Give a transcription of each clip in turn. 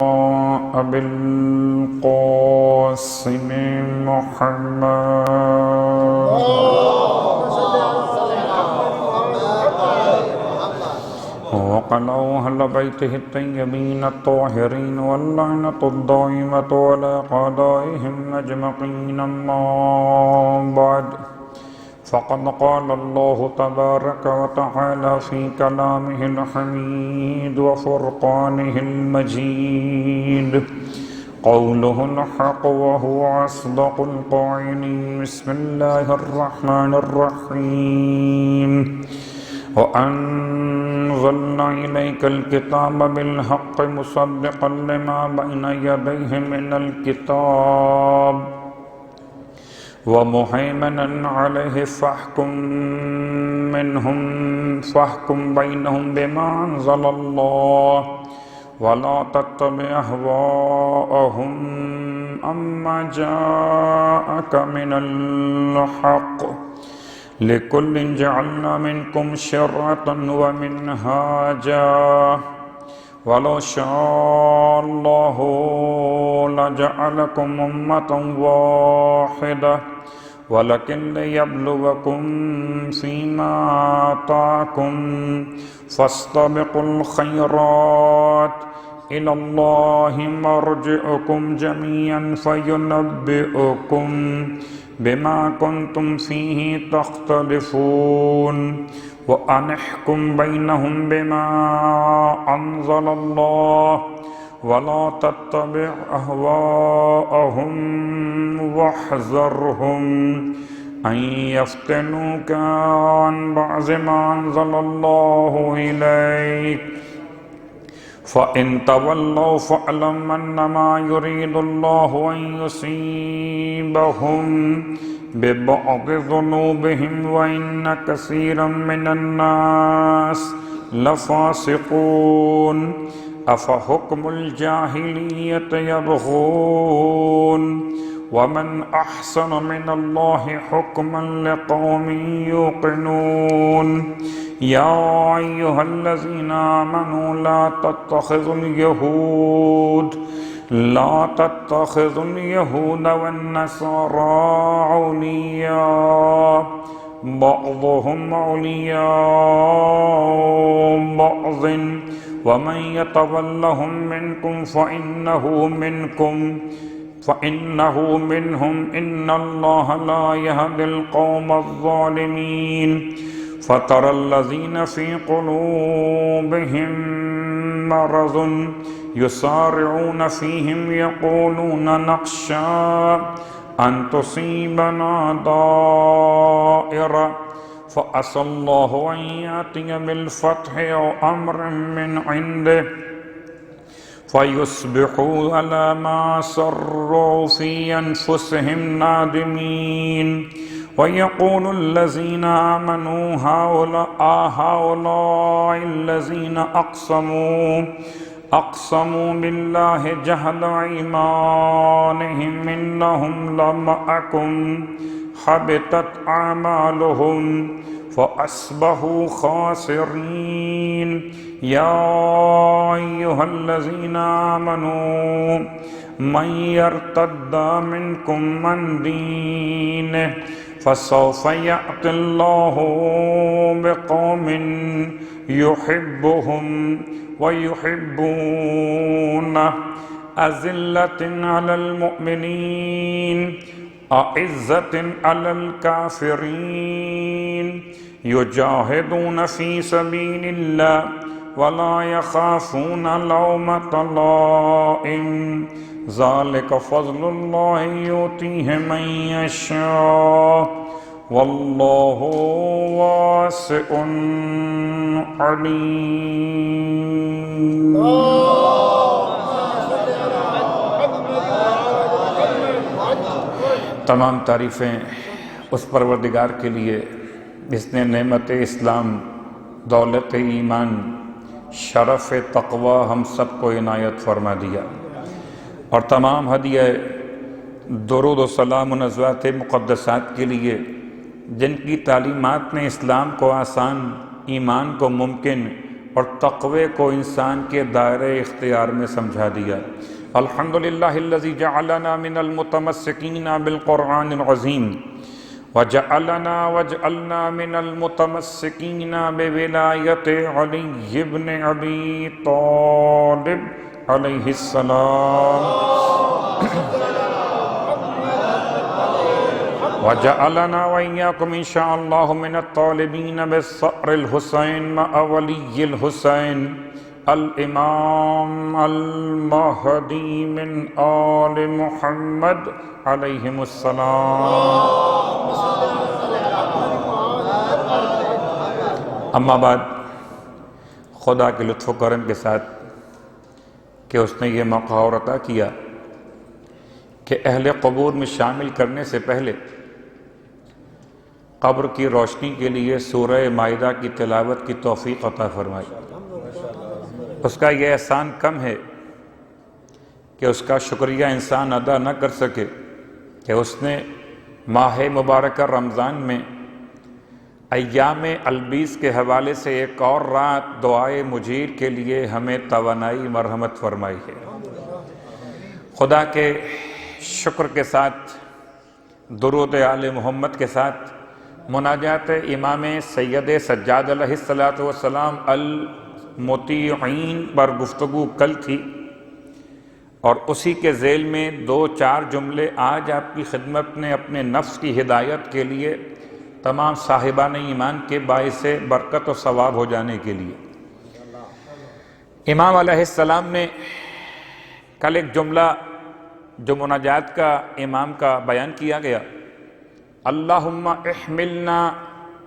أبي القاسم محمد وقال أهل بيته الطيبين الطاهرين واللعنة الدائمة على أعدائهم أجمعين. أما بعد، فقد قال الله تبارك وتعالى في كلامه الحميد وفرقانه المجيد: قوله الحق وهو أصدق القائلين. بسم الله الرحمن الرحيم: وأنزلنا إليك الكتاب بالحق مصدقا لما بين يديه من الكتاب ومهيمنا عليه فاحكم بينهم بما أنزل الله ولا تتبع أهواءهم أما جاءك من الحق. لكل جعلنا منكم شرعة ومنهاجا ولو شاء الله لجعلكم أمة واحدة ولكن ليبلوكم فيما آتاكم فاستبقوا الخيرات إلى الله مرجعكم جميعا فينبئكم بما كنتم فيه تختلفون. وأن احكم بينهم بما أنزل الله ولا تتبع أهواءهم واحذرهم أن يفتنوك عن بعض ما أنزل الله إليك. فإن تولوا فاعلم أنما يريد الله أن يصيبهم ببعض ذنوبهم وإن كثيرا من الناس لفاسقون. أفحكم الجاهلية يبغون ومن أحسن من الله حكما لقوم يوقنون. يا أيها الذين آمنوا لا تتخذوا اليهود والنصارى أولياء بعضهم أولياء بعض ومن يتولهم منكم فإنه منهم إن الله لا يهدي القوم الظالمين. فترى الذين في قلوبهم مرض يسارعون فيهم يقولون نخشى أن تصيبنا دائرة فعسى الله أن يأتي بالفتح أو أمر من عنده فيصبحوا على ما أسروا في أنفسهم نادمين. ويقول الذين آمنوا هؤلاء الذين أقسموا بالله جهد أيمانهم إنهم لمعكم حبطت أعمالهم فأصبحوا خاسرين. يا أيها الذين آمنوا من يرتد منكم عن دينه فسوف يأتي الله بقوم يحبهم ويحبونه أذلة على المؤمنين أعزة على الكافرين يجاهدون في سبيل الله ولا يخافون لومة لائم. ذلك فضل الله يؤتيه من يشاء والله واسع عليم. تمام تعریفیں اس پروردگار کے لیے جس نے نعمت اسلام، دولت ایمان، شرف تقوی ہم سب کو عنایت فرما دیا، اور تمام ہدیہ درود و سلام و نزوات مقدسات کے لیے جن کی تعلیمات نے اسلام کو آسان، ایمان کو ممکن اور تقوی کو انسان کے دائرے اختیار میں سمجھا دیا۔ الحمدللہ الذی جعلنا من المتمسکین بالقرآن العظیم وجعلنا من المتمسکین بولایت علی بن ابی طالب علیہ السلام، وجعلنا وإياكم إن شاء الله من الطالبين بالصقر الحسين مع ولي الحسين الإمام المهدي من آل محمد عليهم السلام۔ اما بعد، خدا کے لطف و کرم کے ساتھ کہ اس نے یہ موقع اور عطا کیا کہ اہل قبور میں شامل کرنے سے پہلے قبر کی روشنی کے لیے سورہ مائدہ کی تلاوت کی توفیق عطا فرمائی۔ اس کا یہ احسان کم ہے کہ اس کا شکریہ انسان ادا نہ کر سکے کہ اس نے ماہ مبارکہ رمضان میں ایام البیس کے حوالے سے ایک اور رات دعائے مجیر کے لیے ہمیں توانائی مرحمت فرمائی ہے۔ خدا کے شکر کے ساتھ، درود آل محمد کے ساتھ مناجات امام سید سجاد علیہ السلام المطیعین پر گفتگو کل تھی، اور اسی کے ذیل میں 2-4 جملے آج آپ کی خدمت میں اپنے نفس کی ہدایت کے لیے، تمام صاحبان ایمان کے باعث برکت و ثواب ہو جانے کے لیے۔ امام علیہ السلام نے کل ایک جملہ جو مناجات کا امام کا بیان کیا گیا، اللہم احملنا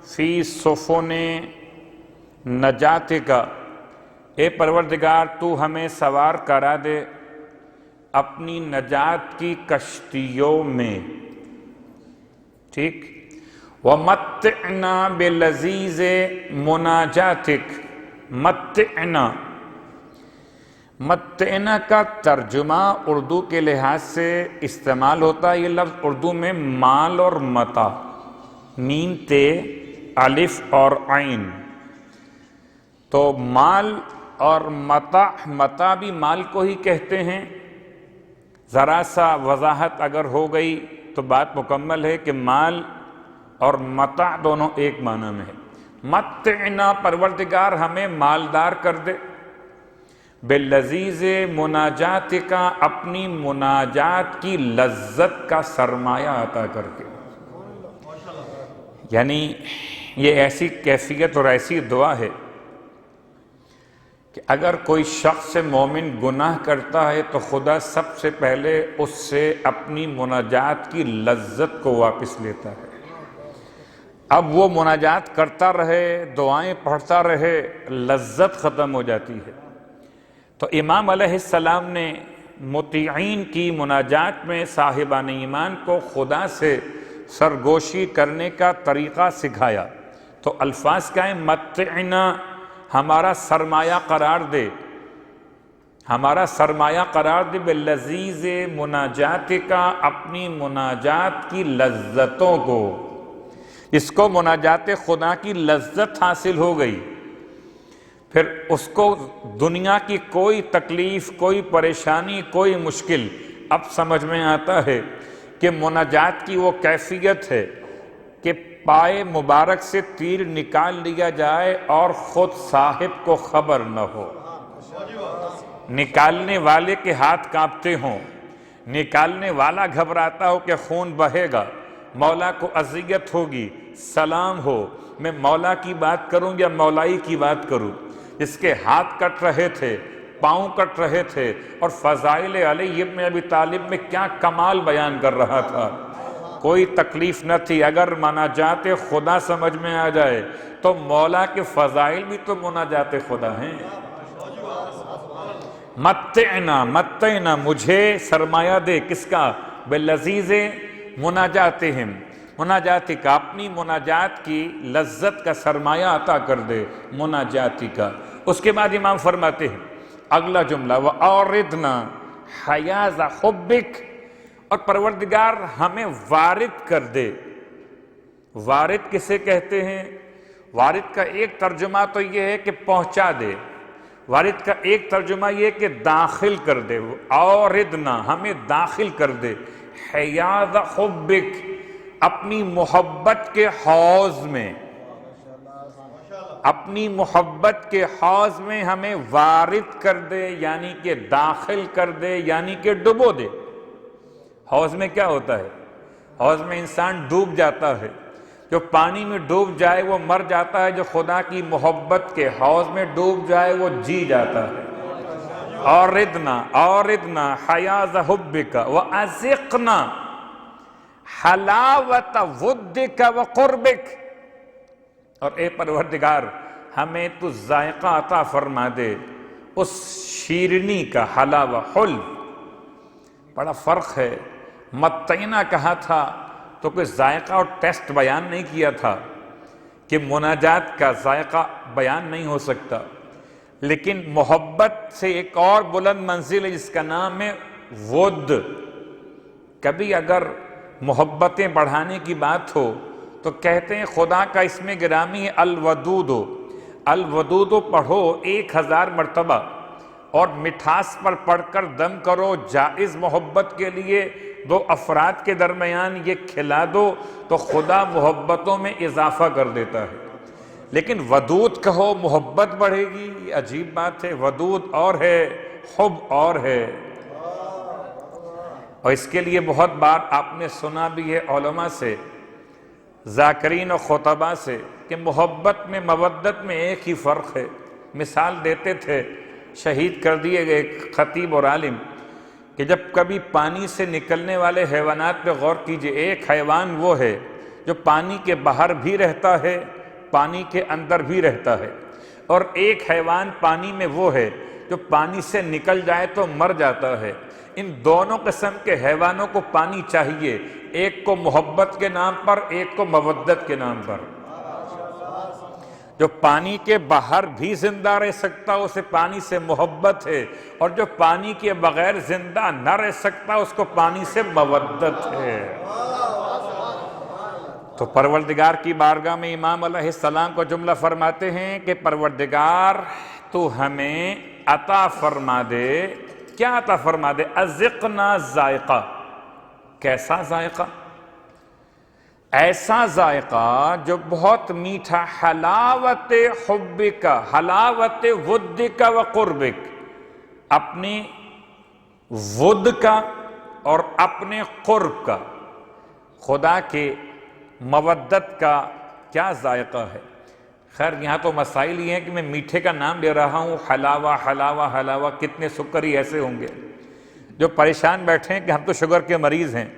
فی سفن نجاتک، اے پروردگار تو ہمیں سوار کرا دے اپنی نجات کی کشتیوں میں، ٹھیک؟ وَمَتِّعْنَا بِلَذِيذِ مُنَاجَاتِكَ، متعنا کا ترجمہ اردو کے لحاظ سے استعمال ہوتا ہے۔ یہ لفظ اردو میں مال اور متاع، میم تے الف اور عین، تو مال اور متاع بھی مال کو ہی کہتے ہیں۔ ذرا سا وضاحت اگر ہو گئی تو بات مکمل ہے کہ مال اور متاع دونوں ایک معنی میں ہے۔ متعنا، پروردگار ہمیں مالدار کر دے، باللذیذ مناجات کا، اپنی مناجات کی لذت کا سرمایہ عطا کر کے۔ یعنی یہ ایسی کیفیت اور ایسی دعا ہے کہ اگر کوئی شخص مومن گناہ کرتا ہے تو خدا سب سے پہلے اس سے اپنی مناجات کی لذت کو واپس لیتا ہے۔ اب وہ مناجات کرتا رہے، دعائیں پڑھتا رہے، لذت ختم ہو جاتی ہے۔ تو امام علیہ السلام نے مطیعین کی مناجات میں صاحبان ایمان کو خدا سے سرگوشی کرنے کا طریقہ سکھایا۔ تو الفاظ کیا ہیں؟ متعنا، ہمارا سرمایہ قرار دے، ہمارا سرمایہ قرار دے، باللذیذ مناجات کا، اپنی مناجات کی لذتوں کو۔ اس کو مناجات خدا کی لذت حاصل ہو گئی، پھر اس کو دنیا کی کوئی تکلیف، کوئی پریشانی، کوئی مشکل اب سمجھ میں آتا ہے کہ مناجات کی وہ کیفیت ہے کہ پائے مبارک سے تیر نکال لیا جائے اور خود صاحب کو خبر نہ ہو، نکالنے والے کے ہاتھ کانپتے ہوں، نکالنے والا گھبراتا ہو کہ خون بہے گا، مولا کو اذیت ہوگی، سلام ہو، میں مولا کی بات کروں یا مولائی کی بات کروں۔ اس کے ہاتھ کٹ رہے تھے، پاؤں کٹ رہے تھے، اور فضائل علی ابن ابی طالب میں کیا کمال بیان کر رہا تھا۔ کوئی تکلیف نہ تھی۔ اگر مناجات خدا سمجھ میں آ جائے تو مولا کے فضائل بھی تو مناجات خدا ہیں۔ متعنا، مجھے سرمایہ دے، کس کا؟ باللذیذ مناجاتہم، مناجاتی کا، اپنی مناجات کی لذت کا سرمایہ عطا کر دے، مناجاتی کا۔ اس کے بعد امام فرماتے ہیں اگلا جملہ، وَأَوْرِدْنَا حَيَازَ حُبِّكَ، اور پروردگار ہمیں وارد کر دے۔ وارد کسے کہتے ہیں؟ وارد کا ایک ترجمہ تو یہ ہے کہ پہنچا دے، وارد کا ایک ترجمہ یہ کہ داخل کر دے، اوردنا، ہمیں داخل کر دے، حیاض حبک، اپنی محبت کے حوض میں، اپنی محبت کے حوض میں ہمیں وارد کر دے، یعنی کہ داخل کر دے، یعنی کہ ڈبو دے۔ حوض میں کیا ہوتا ہے؟ حوض میں انسان ڈوب جاتا ہے، جو پانی میں ڈوب جائے وہ مر جاتا ہے، جو خدا کی محبت کے حوض میں ڈوب جائے وہ جی جاتا ہے۔ اوردنا حیاض حبک وازقنا حلاوت ودک وقربک، اور اے پروردگار ہمیں تو ذائقہ عطا فرما دے اس شیرنی کا، حلاوہ حلو، بڑا فرق ہے۔ متعینہ کہا تھا تو کوئی ذائقہ اور ٹیسٹ بیان نہیں کیا تھا کہ مناجات کا ذائقہ بیان نہیں ہو سکتا، لیکن محبت سے ایک اور بلند منزل ہے جس کا نام ہے ود۔ کبھی اگر محبتیں بڑھانے کی بات ہو تو کہتے ہیں خدا کا اسم گرامی ہے الودود، الودود پڑھو 1000 مرتبہ، اور مٹھاس پر پڑھ کر دم کرو، جائز محبت کے لیے دو افراد کے درمیان یہ کھلا دو تو خدا محبتوں میں اضافہ کر دیتا ہے۔ لیکن ودود کہو محبت بڑھے گی، یہ عجیب بات ہے۔ ودود اور ہے، حب اور ہے، اور اس کے لیے بہت بار آپ نے سنا بھی ہے علماء سے، ذاکرین و خطباء سے، کہ محبت میں مودت میں ایک ہی فرق ہے۔ مثال دیتے تھے، شہید کر دیے گئے خطیب اور عالم، کہ جب کبھی پانی سے نکلنے والے حیوانات پہ غور کیجئے، ایک حیوان وہ ہے جو پانی کے باہر بھی رہتا ہے، پانی کے اندر بھی رہتا ہے، اور ایک حیوان پانی میں وہ ہے جو پانی سے نکل جائے تو مر جاتا ہے۔ ان دونوں قسم کے حیوانوں کو پانی چاہیے، ایک کو محبت کے نام پر، ایک کو مودت کے نام پر۔ جو پانی کے باہر بھی زندہ رہ سکتا اسے پانی سے محبت ہے، اور جو پانی کے بغیر زندہ نہ رہ سکتا اس کو پانی سے مودت ہے۔ تو پروردگار کی بارگاہ میں امام علیہ السلام کو جملہ فرماتے ہیں کہ پروردگار تو ہمیں عطا فرما دے، کیا عطا فرما دے؟ ازقنا ذائقہ۔ کیسا ذائقہ؟ ایسا ذائقہ جو بہت میٹھا، حلاوت حبک، حلاوت ودک وقربک، اپنے ود کا اور اپنے قرب کا، خدا کے مودت کا کیا ذائقہ ہے۔ خیر یہاں تو مسائل یہ ہیں کہ میں میٹھے کا نام لے رہا ہوں، حلاوہ حلاوہ حلاوہ، کتنے سکری ایسے ہوں گے جو پریشان بیٹھے ہیں کہ ہم تو شوگر کے مریض ہیں،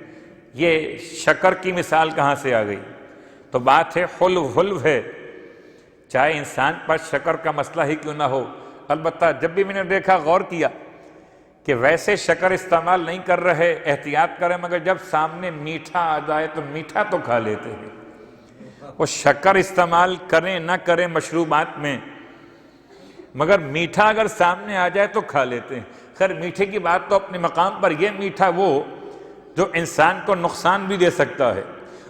یہ شکر کی مثال کہاں سے آ گئی؟ تو بات ہے حلو، حلو ہے، چاہے انسان پر شکر کا مسئلہ ہی کیوں نہ ہو۔ البتہ جب بھی میں نے دیکھا، غور کیا کہ ویسے شکر استعمال نہیں کر رہے، احتیاط کریں، مگر جب سامنے میٹھا آ جائے تو میٹھا تو کھا لیتے ہیں۔ وہ شکر استعمال کریں نہ کریں مشروبات میں، مگر میٹھا اگر سامنے آ جائے تو کھا لیتے ہیں۔ خیر میٹھے کی بات تو اپنے مقام پر، یہ میٹھا وہ جو انسان کو نقصان بھی دے سکتا ہے،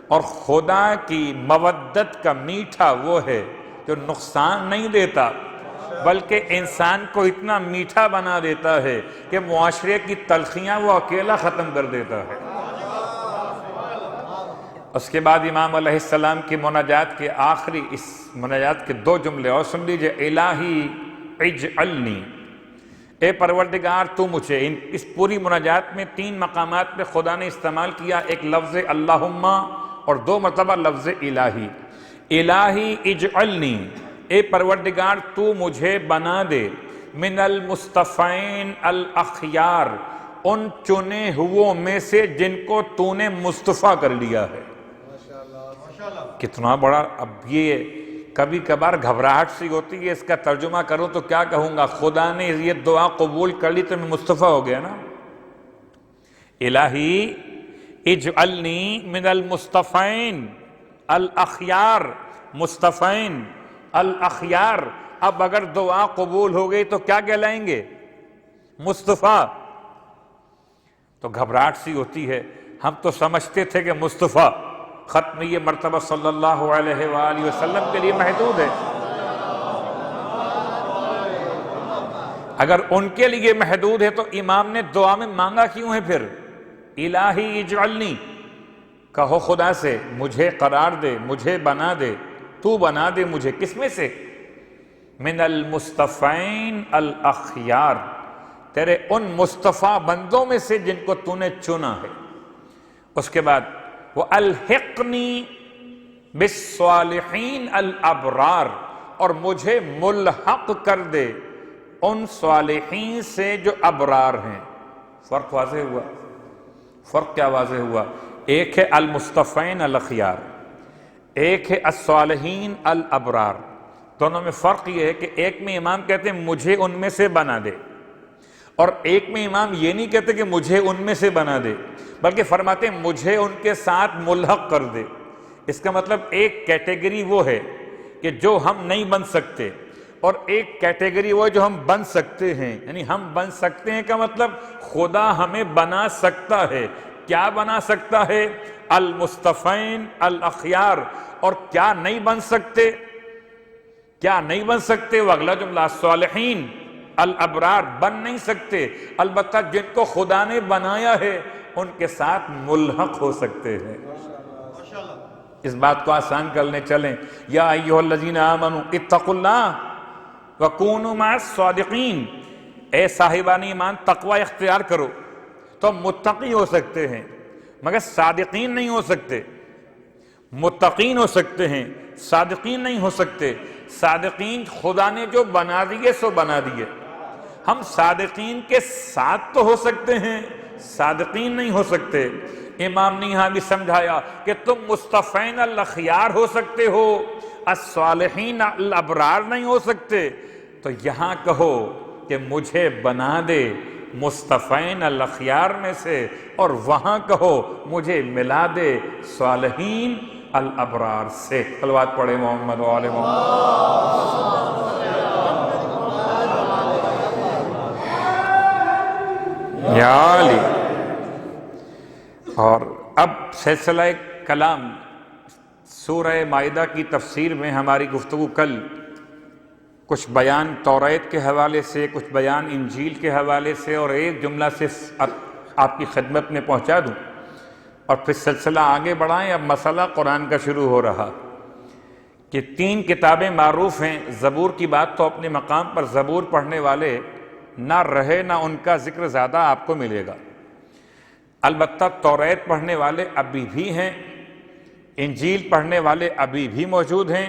اور خدا کی مودت کا میٹھا وہ ہے جو نقصان نہیں دیتا بلکہ انسان کو اتنا میٹھا بنا دیتا ہے کہ معاشرے کی تلخیاں وہ اکیلا ختم کر دیتا ہے۔ اس کے بعد امام علیہ السلام کی مناجات کے آخری، اس مناجات کے 2 جملے اور سن لیجئے، الہی اجعلنی، اے پروردگار تو مجھے۔ اس پوری مناجات میں 3 مقامات پہ خدا نے استعمال کیا، ایک لفظ اللہم اور 2 مرتبہ لفظ الہی۔ الہی اجعلنی، اے پروردگار تو مجھے بنا دے، من المصطفین الاخیار، ان چنے ہوئوں میں سے جن کو تو نے مصطفیٰ کر لیا ہے۔ کتنا بڑا، اب یہ کبھی کبھار گھبراہٹ سی ہوتی ہے، اس کا ترجمہ کروں تو کیا کہوں گا؟ خدا نے یہ دعا قبول کر لی تو میں مصطفیٰ ہو گیا نا۔ الہی اجعلنی من المصطفین الاخیار، مصطفین الاخیار، اب اگر دعا قبول ہو گئی تو کیا کہلائیں گے؟ مصطفیٰ۔ تو گھبراہٹ سی ہوتی ہے، ہم تو سمجھتے تھے کہ مصطفیٰ ختم یہ مرتبہ صلی اللہ علیہ وآلہ وسلم کے لیے محدود ہے۔ اگر ان کے لیے محدود ہے تو امام نے دعا میں مانگا کیوں ہے پھر؟ الہی اجعلنی، کہو خدا سے مجھے قرار دے، مجھے بنا دے، تو بنا دے مجھے کس میں سے؟ من المصطفین الاخیار، تیرے ان مصطفیٰ بندوں میں سے جن کو تو نے چنا ہے۔ اس کے بعد وَأَلْحِقْنِي بِالصَّالِحِينَ الْأَبْرَارِ، اور مجھے ملحق کر دے ان صالحین سے جو ابرار ہیں۔ فرق واضح ہوا؟ فرق کیا واضح ہوا؟ ایک ہے المصطفین الاخیار، ایک ہے الصالحین الابرار۔ دونوں میں فرق یہ ہے کہ ایک میں امام کہتے ہیں مجھے ان میں سے بنا دے، اور ایک میں امام یہ نہیں کہتے کہ مجھے ان میں سے بنا دے، بلکہ فرماتے ہیں مجھے ان کے ساتھ ملحق کر دے۔ اس کا مطلب ایک کیٹیگری وہ ہے کہ جو ہم نہیں بن سکتے، اور ایک کیٹیگری وہ ہے جو ہم بن سکتے ہیں۔ یعنی ہم بن سکتے ہیں کا مطلب خدا ہمیں بنا سکتا ہے۔ کیا بنا سکتا ہے؟ المصطفین الاخیار۔ اور کیا نہیں بن سکتے؟ کیا نہیں بن سکتے؟ وہ اگلا جملہ الصالحین الابرار، بن نہیں سکتے، البتہ جن کو خدا نے بنایا ہے ان کے ساتھ ملحق ہو سکتے ہیں۔ اس بات کو آسان کرنے چلیں، یا ایھا الذین آمنوا اتقوا اللہ وکونوا مع الصادقین، اے صاحبان ایمان تقوی اختیار کرو، تو متقی ہو سکتے ہیں مگر صادقین نہیں ہو سکتے۔ متقین ہو سکتے ہیں، صادقین نہیں ہو سکتے۔ صادقین خدا نے جو بنا دیے سو بنا دیے، ہم صادقین کے ساتھ تو ہو سکتے ہیں، صادقین نہیں ہو سکتے۔ امام نے یہاں بھی سمجھایا کہ تم مصطفین الاخیار ہو سکتے ہو، الصالحین الابرار نہیں ہو سکتے، تو یہاں کہو کہ مجھے بنا دے مصطفین الاخیار میں سے، اور وہاں کہو مجھے ملا دے صالحین الابرار سے۔ صلوات پڑھے محمد و آل محمد۔ یا علی۔ اور اب سلسلہ کلام سورہ مائدہ کی تفسیر میں ہماری گفتگو کل کچھ بیان توریت کے حوالے سے، کچھ بیان انجیل کے حوالے سے، اور ایک جملہ صرف آپ کی خدمت میں پہنچا دوں اور پھر سلسلہ آگے بڑھائیں۔ اب مسئلہ قرآن کا شروع ہو رہا کہ 3 کتابیں معروف ہیں۔ زبور کی بات تو اپنے مقام پر، زبور پڑھنے والے نہ رہے نہ ان کا ذکر زیادہ آپ کو ملے گا، البتہ توریت پڑھنے والے ابھی بھی ہیں، انجیل پڑھنے والے ابھی بھی موجود ہیں،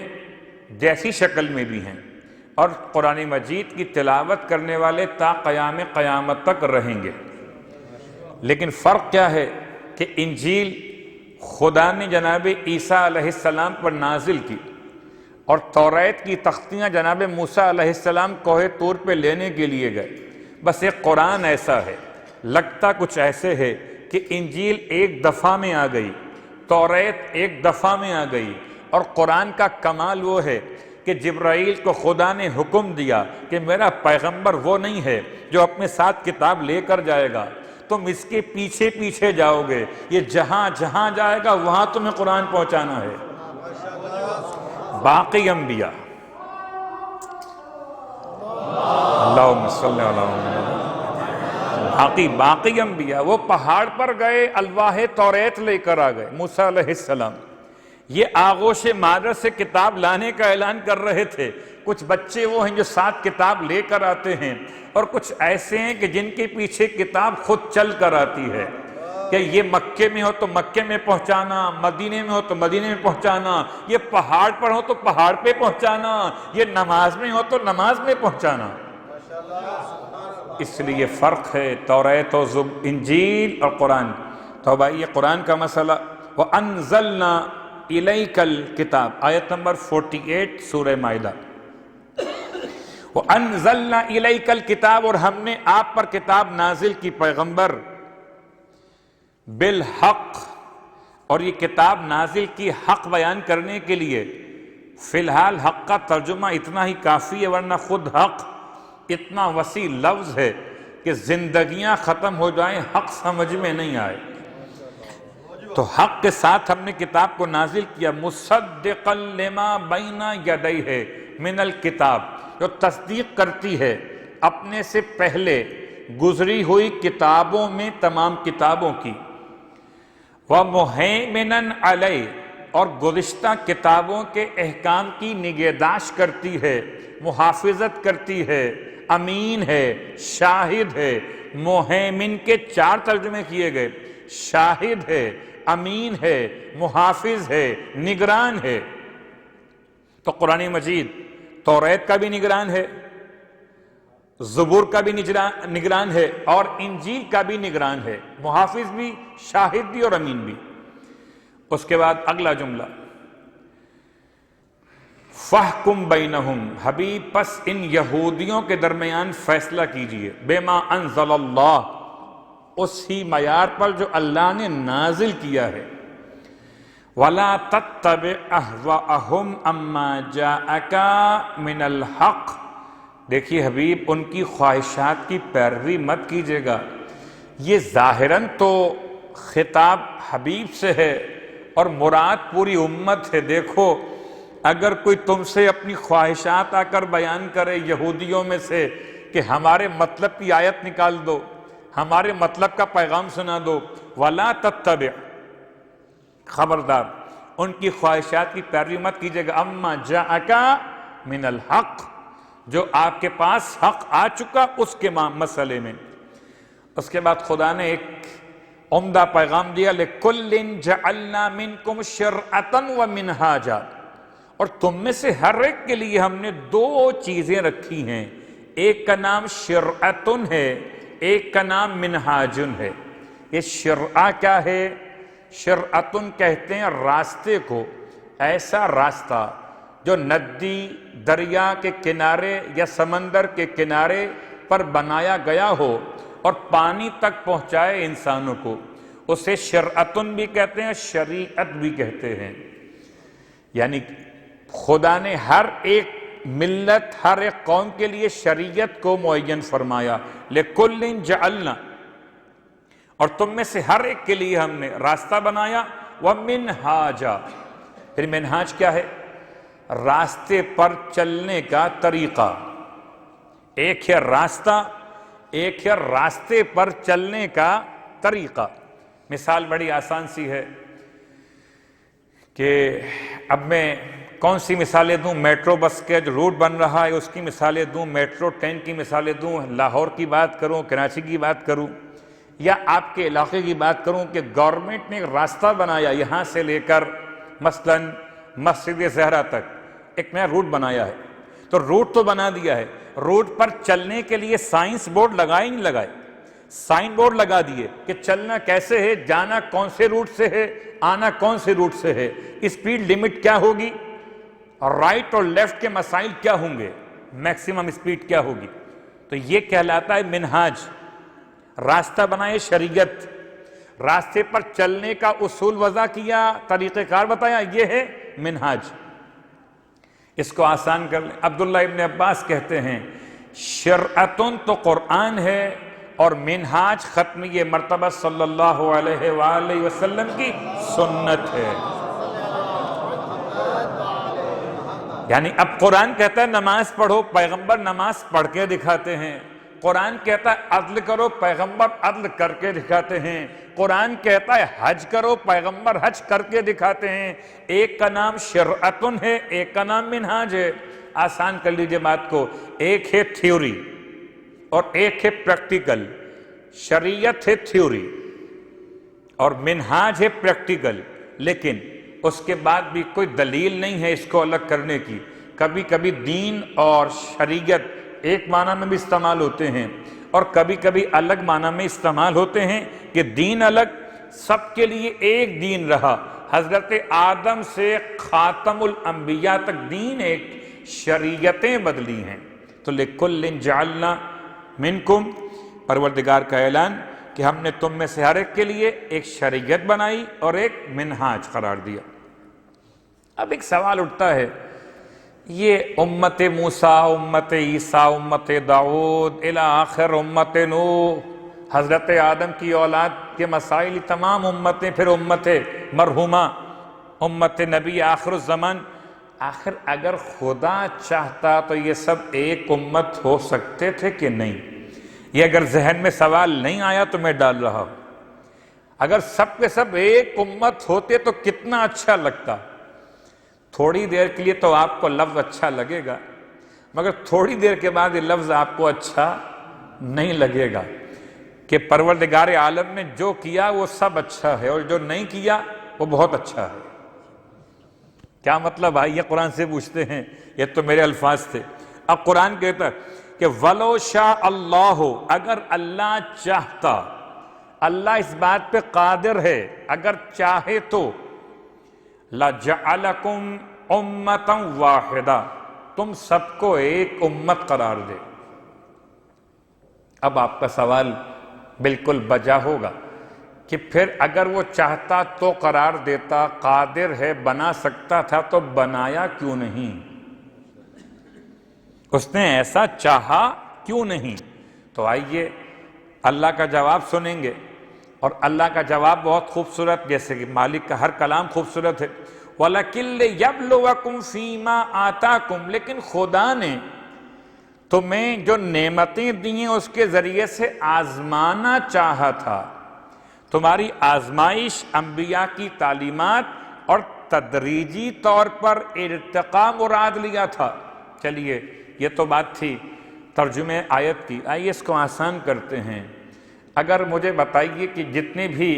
جیسی شکل میں بھی ہیں، اور قرآن مجید کی تلاوت کرنے والے تا قیام قیامت تک رہیں گے۔ لیکن فرق کیا ہے کہ انجیل خدا نے جناب عیسیٰ علیہ السلام پر نازل کی، اور توریت کی تختیاں جناب موسیٰ علیہ السلام کوہ طور پہ لینے کے لیے گئے۔ بس ایک قرآن ایسا ہے، لگتا کچھ ایسے ہے کہ انجیل ایک دفعہ میں آ گئی، توریت ایک دفعہ میں آ گئی، اور قرآن کا کمال وہ ہے کہ جبرائیل کو خدا نے حکم دیا کہ میرا پیغمبر وہ نہیں ہے جو اپنے ساتھ کتاب لے کر جائے گا، تم اس کے پیچھے پیچھے جاؤ گے، یہ جہاں جہاں جائے گا وہاں تمہیں قرآن پہنچانا ہے۔ باقی انبیاء، اللہم صلی علی محمد، باقی انبیاء وہ پہاڑ پر گئے، الواح توریت لے کر آ گئے، موسیٰ علیہ السلام یہ آغوش مادر سے کتاب لانے کا اعلان کر رہے تھے۔ کچھ بچے وہ ہیں جو ساتھ کتاب لے کر آتے ہیں، اور کچھ ایسے ہیں کہ جن کے پیچھے کتاب خود چل کر آتی ہے، کہ یہ مکے میں ہو تو مکے میں پہنچانا، مدینے میں ہو تو مدینے میں پہنچانا، یہ پہاڑ پر ہو تو پہاڑ پہ پہنچانا، یہ نماز میں ہو تو نماز میں پہنچانا۔ اس لیے فرق ہے توریت و انجیل اور قرآن۔ تو بھائی یہ قرآن کا مسئلہ، وَأَنزَلْنَا إِلَيْكَ الْكِتَابَ، آیت نمبر 48 سورہ مائدہ۔ وَأَنزَلْنَا إِلَيْكَ الْكِتَابَ، اور ہم نے آپ پر کتاب نازل کی پیغمبر، بالحق، اور یہ کتاب نازل کی حق بیان کرنے کے لیے۔ فی الحال حق کا ترجمہ اتنا ہی کافی ہے، ورنہ خود حق اتنا وسیع لفظ ہے کہ زندگیاں ختم ہو جائیں حق سمجھ میں نہیں آئے۔ تو حق کے ساتھ ہم نے کتاب کو نازل کیا، مصدقا لما بین یدیہ من الکتاب، جو تصدیق کرتی ہے اپنے سے پہلے گزری ہوئی کتابوں میں تمام کتابوں کی، وَمُهَيْمِنًا عَلَيْهِ اور گزشتہ کتابوں کے احکام کی نگہداشت کرتی ہے، محافظت کرتی ہے، امین ہے، شاہد ہے۔ مہیمن کے 4 ترجمے کیے گئے، شاہد ہے، امین ہے، محافظ ہے، نگران ہے۔ تو قرآن مجید توریت کا بھی نگران ہے، زبور کا بھی نگران ہے، اور انجیل کا بھی نگران ہے، محافظ بھی، شاہد بھی اور امین بھی۔ اس کے بعد اگلا جملہ، فَاحْكُمْ بَيْنَهُمْ، حبیب پس ان یہودیوں کے درمیان فیصلہ کیجئے، بِمَا أَنزَلَ اللَّهُ، اس ہی معیار پر جو اللہ نے نازل کیا ہے، وَلَا تَتَّبِعْ أَهْوَاءَهُمْ أَمَّا جَاءَكَ مِنَ الْحَقِّ، دیکھیے حبیب ان کی خواہشات کی پیروی مت کیجیے گا۔ یہ ظاہراً تو خطاب حبیب سے ہے اور مراد پوری امت ہے۔ دیکھو اگر کوئی تم سے اپنی خواہشات آ کر بیان کرے یہودیوں میں سے کہ ہمارے مطلب کی آیت نکال دو، ہمارے مطلب کا پیغام سنا دو، وَلَا تَتَّبِعْ، خبردار ان کی خواہشات کی پیروی مت کیجیے گا، اَمَّا جَاءَكَ مِنَ الْحَقِّ، جو آپ کے پاس حق آ چکا اس کے مسئلے میں۔ اس کے بعد خدا نے ایک عمدہ پیغام دیا، لِكُلٍّ جَعَلْنَا مِنْكُمْ شِرْعَةً وَمِنْهَاجًا، اور تم میں سے ہر ایک کے لیے ہم نے 2 چیزیں رکھی ہیں، ایک کا نام شرعتن ہے، ایک کا نام منہاجن ہے۔ یہ شرعہ کیا ہے؟ شرعتن کہتے ہیں راستے کو، ایسا راستہ جو ندی، دریا کے کنارے یا سمندر کے کنارے پر بنایا گیا ہو اور پانی تک پہنچائے انسانوں کو، اسے شرعتن بھی کہتے ہیں، شریعت بھی کہتے ہیں۔ یعنی خدا نے ہر ایک ملت، ہر ایک قوم کے لیے شریعت کو معین فرمایا، لِكُلٍّ جَعَلْنَا، اور تم میں سے ہر ایک کے لیے ہم نے راستہ بنایا، وَمِنْهَاجًا، پھر منہاج کیا ہے؟ راستے پر چلنے کا طریقہ۔ ایک ہے راستہ، ایک ہے راستے پر چلنے کا طریقہ۔ مثال بڑی آسان سی ہے کہ اب میں کون سی مثالیں دوں؟ میٹرو بس کے جو روٹ بن رہا ہے اس کی مثالیں دوں، میٹرو ٹرین کی مثالیں دوں، لاہور کی بات کروں، کراچی کی بات کروں، یا آپ کے علاقے کی بات کروں کہ گورنمنٹ نے ایک راستہ بنایا یہاں سے لے کر مثلاً مسجد زہرا تک ایک نیا روٹ بنایا ہے، تو روٹ تو بنا دیا ہے، روٹ پر چلنے کے لیے سائنس بورڈ لگائے نہیں لگائے؟ سائن بورڈ لگا دیے کہ چلنا کیسے ہے، جانا کون سے روٹ سے ہے، آنا کون سے روٹ سے ہے، اسپیڈ لمٹ کیا ہوگی، اور رائٹ اور لیفٹ کے مسائل کیا ہوں گے، میکسیمم اسپیڈ کیا ہوگی۔ تو یہ کہلاتا ہے منہاج، راستہ بنائے، شریعت، راستے پر چلنے کا اصول وضع کیا، طریقہ کار بتایا، یہ ہے منہاج۔ اس کو آسان کر لیں، عبداللہ ابن عباس کہتے ہیں شرعتن تو قرآن ہے اور منہاج ختمی مرتبہ صلی اللہ علیہ وآلہ وسلم کی سنت ہے۔ یعنی اب قرآن کہتا ہے نماز پڑھو، پیغمبر نماز پڑھ کے دکھاتے ہیں۔ قرآن کہتا ہے عدل کرو، پیغمبر عدل کر کے دکھاتے ہیں۔ قرآن کہتا ہے حج کرو، پیغمبر حج کر کے دکھاتے ہیں۔ ایک کا نام شرعتن ہے، ایک کا نام منہاج ہے۔ آسان کر لیجئے بات کو، ایک ہے تھیوری اور ایک ہے پریکٹیکل۔ شریعت ہے تھیوری اور منہاج ہے پریکٹیکل، لیکن اس کے بعد بھی کوئی دلیل نہیں ہے اس کو الگ کرنے کی۔ کبھی کبھی دین اور شریعت ایک معنی میں بھی استعمال ہوتے ہیں اور کبھی کبھی الگ معنی میں استعمال ہوتے ہیں کہ دین الگ، سب کے لیے ایک دین رہا، حضرت آدم سے خاتم الانبیاء تک دین ایک، شریعتیں بدلی ہیں۔ تو لِكُلٍّ جَعَلْنَا مِنْكُمْ، پروردگار کا اعلان کہ ہم نے تم میں سے ہر ایک کے لیے ایک شریعت بنائی اور ایک منہاج قرار دیا۔ اب ایک سوال اٹھتا ہے، یہ امت موسیٰ، امت عیسیٰ، امت داؤد الی آخر امت نوح، حضرت آدم کی اولاد کے مسائل، تمام امتیں، پھر امت مرحومہ، امت نبی آخر الزمان، آخر اگر خدا چاہتا تو یہ سب ایک امت ہو سکتے تھے کہ نہیں؟ یہ اگر ذہن میں سوال نہیں آیا تو میں ڈال رہا ہوں۔ اگر سب کے سب ایک امت ہوتے تو کتنا اچھا لگتا۔ تھوڑی دیر کے لیے تو آپ کو لفظ اچھا لگے گا، مگر تھوڑی دیر کے بعد یہ لفظ آپ کو اچھا نہیں لگے گا کہ پروردگار عالم نے جو کیا وہ سب اچھا ہے اور جو نہیں کیا وہ بہت اچھا ہے۔ کیا مطلب آئیے قرآن سے پوچھتے ہیں، یہ تو میرے الفاظ تھے۔ اب قرآن کہتا ہے کہ وَلَوْ شَاءَ اللَّهُ، اگر اللہ چاہتا، اللہ اس بات پہ قادر ہے، اگر چاہے تو لَجَعَلَكُمْ أُمَّةً وَاحِدَةً، تم سب کو ایک امت قرار دے۔ اب آپ کا سوال بالکل بجا ہوگا کہ پھر اگر وہ چاہتا تو قرار دیتا، قادر ہے، بنا سکتا تھا، تو بنایا کیوں نہیں؟ اس نے ایسا چاہا کیوں نہیں؟ تو آئیے اللہ کا جواب سنیں گے، اور اللہ کا جواب بہت خوبصورت، جیسے کہ مالک کا ہر کلام خوبصورت ہے۔ وَلَكِنْ لِيَبْلُوَكُمْ فِي مَا آتَاكُمْ، لیکن خدا نے تمہیں جو نعمتیں دی ہیں اس کے ذریعے سے آزمانا چاہا تھا۔ تمہاری آزمائش انبیاء کی تعلیمات اور تدریجی طور پر ارتقاء مراد لیا تھا۔ چلیے یہ تو بات تھی ترجمے آیت کی، آئیے اس کو آسان کرتے ہیں۔ اگر مجھے بتائیے کہ جتنے بھی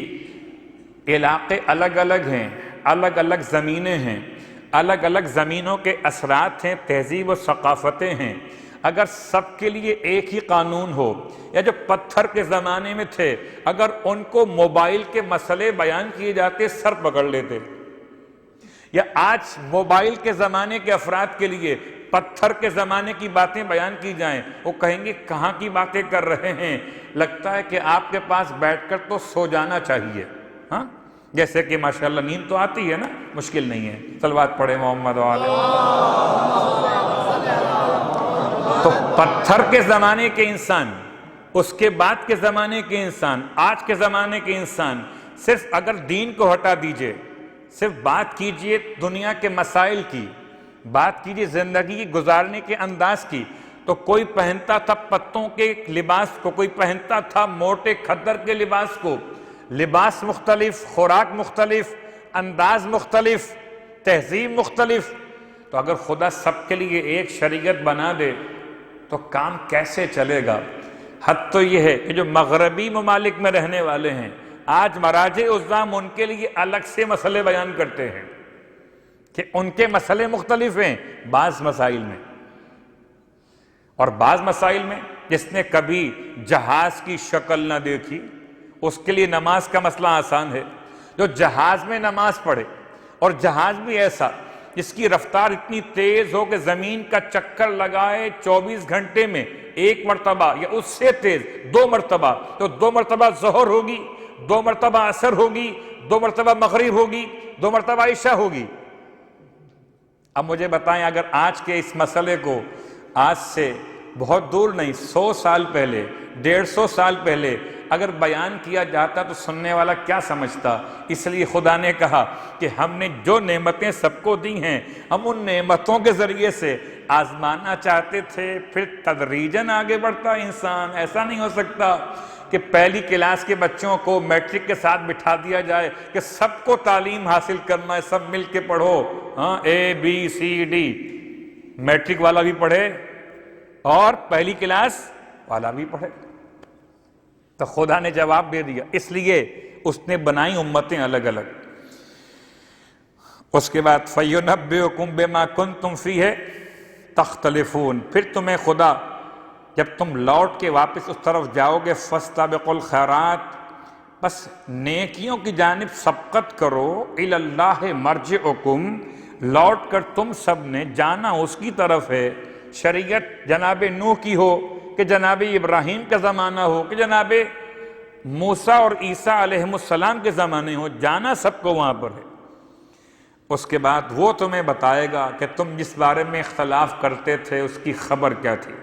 علاقے الگ الگ ہیں، الگ الگ زمینیں ہیں، الگ الگ زمینوں کے اثرات ہیں، تہذیب و ثقافتیں ہیں، اگر سب کے لیے ایک ہی قانون ہو، یا جو پتھر کے زمانے میں تھے اگر ان کو موبائل کے مسئلے بیان کیے جاتے سر پکڑ لیتے، یا آج موبائل کے زمانے کے افراد کے لیے پتھر کے زمانے کی باتیں بیان کی جائیں، وہ کہیں گے کہاں کی باتیں کر رہے ہیں، لگتا ہے کہ آپ کے پاس بیٹھ کر تو سو جانا چاہیے۔ ہاں جیسے کہ ماشاءاللہ نیند تو آتی ہے نا، مشکل نہیں ہے، صلوات پڑھے محمد وعلیہ۔ تو پتھر کے زمانے کے انسان، اس کے بعد کے زمانے کے انسان، آج کے زمانے کے انسان، صرف اگر دین کو ہٹا دیجئے، صرف بات کیجئے دنیا کے مسائل کی، بات کیجئے زندگی گزارنے کے انداز کی، تو کوئی پہنتا تھا پتوں کے لباس کو، کوئی پہنتا تھا موٹے کھدر کے لباس کو۔ لباس مختلف، خوراک مختلف، انداز مختلف، تہذیب مختلف۔ تو اگر خدا سب کے لیے ایک شریعت بنا دے تو کام کیسے چلے گا؟ حد تو یہ ہے کہ جو مغربی ممالک میں رہنے والے ہیں، آج مراجع عظام ان کے لیے الگ سے مسئلے بیان کرتے ہیں کہ ان کے مسئلے مختلف ہیں بعض مسائل میں، اور بعض مسائل میں جس نے کبھی جہاز کی شکل نہ دیکھی اس کے لیے نماز کا مسئلہ آسان ہے۔ جو جہاز میں نماز پڑھے، اور جہاز بھی ایسا جس کی رفتار اتنی تیز ہو کہ زمین کا چکر لگائے 24 گھنٹے میں ایک مرتبہ یا اس سے تیز 2 مرتبہ، تو 2 مرتبہ ظہر ہوگی، 2 مرتبہ عصر ہوگی، 2 مرتبہ مغرب ہوگی، 2 مرتبہ عشاء ہوگی۔ اب مجھے بتائیں اگر آج کے اس مسئلے کو آج سے بہت دور نہیں 100 سال پہلے، 150 سال پہلے اگر بیان کیا جاتا تو سننے والا کیا سمجھتا؟ اس لیے خدا نے کہا کہ ہم نے جو نعمتیں سب کو دی ہیں ہم ان نعمتوں کے ذریعے سے آزمانا چاہتے تھے، پھر تدریجاً آگے بڑھتا انسان۔ ایسا نہیں ہو سکتا کہ پہلی کلاس کے بچوں کو میٹرک کے ساتھ بٹھا دیا جائے کہ سب کو تعلیم حاصل کرنا ہے، سب مل کے پڑھو، ہاں ABCD، میٹرک والا بھی پڑھے اور پہلی کلاس والا بھی پڑھے۔ تو خدا نے جواب دے دیا، اس لیے اس نے بنائی امتیں الگ الگ۔ اس کے بعد فَيُنَبِّئُكُم بِمَا كُنتُمْ فِيهِ تَخْتَلِفُونَ، پھر تمہیں خدا جب تم لوٹ کے واپس اس طرف جاؤ گے فَاسْتَبِقُوا الْخَيْرَاتِ، بس نیکیوں کی جانب سبقت کرو، إِلَى اللَّهِ مَرْجِعُكُمْ، لوٹ کر تم سب نے جانا اس کی طرف ہے۔ شریعت جناب نوح کی ہو کہ جناب ابراہیم کا زمانہ ہو کہ جناب موسیٰ اور عیسیٰ علیہ السلام کے زمانے ہو، جانا سب کو وہاں پر ہے۔ اس کے بعد وہ تمہیں بتائے گا کہ تم جس بارے میں اختلاف کرتے تھے اس کی خبر کیا تھی۔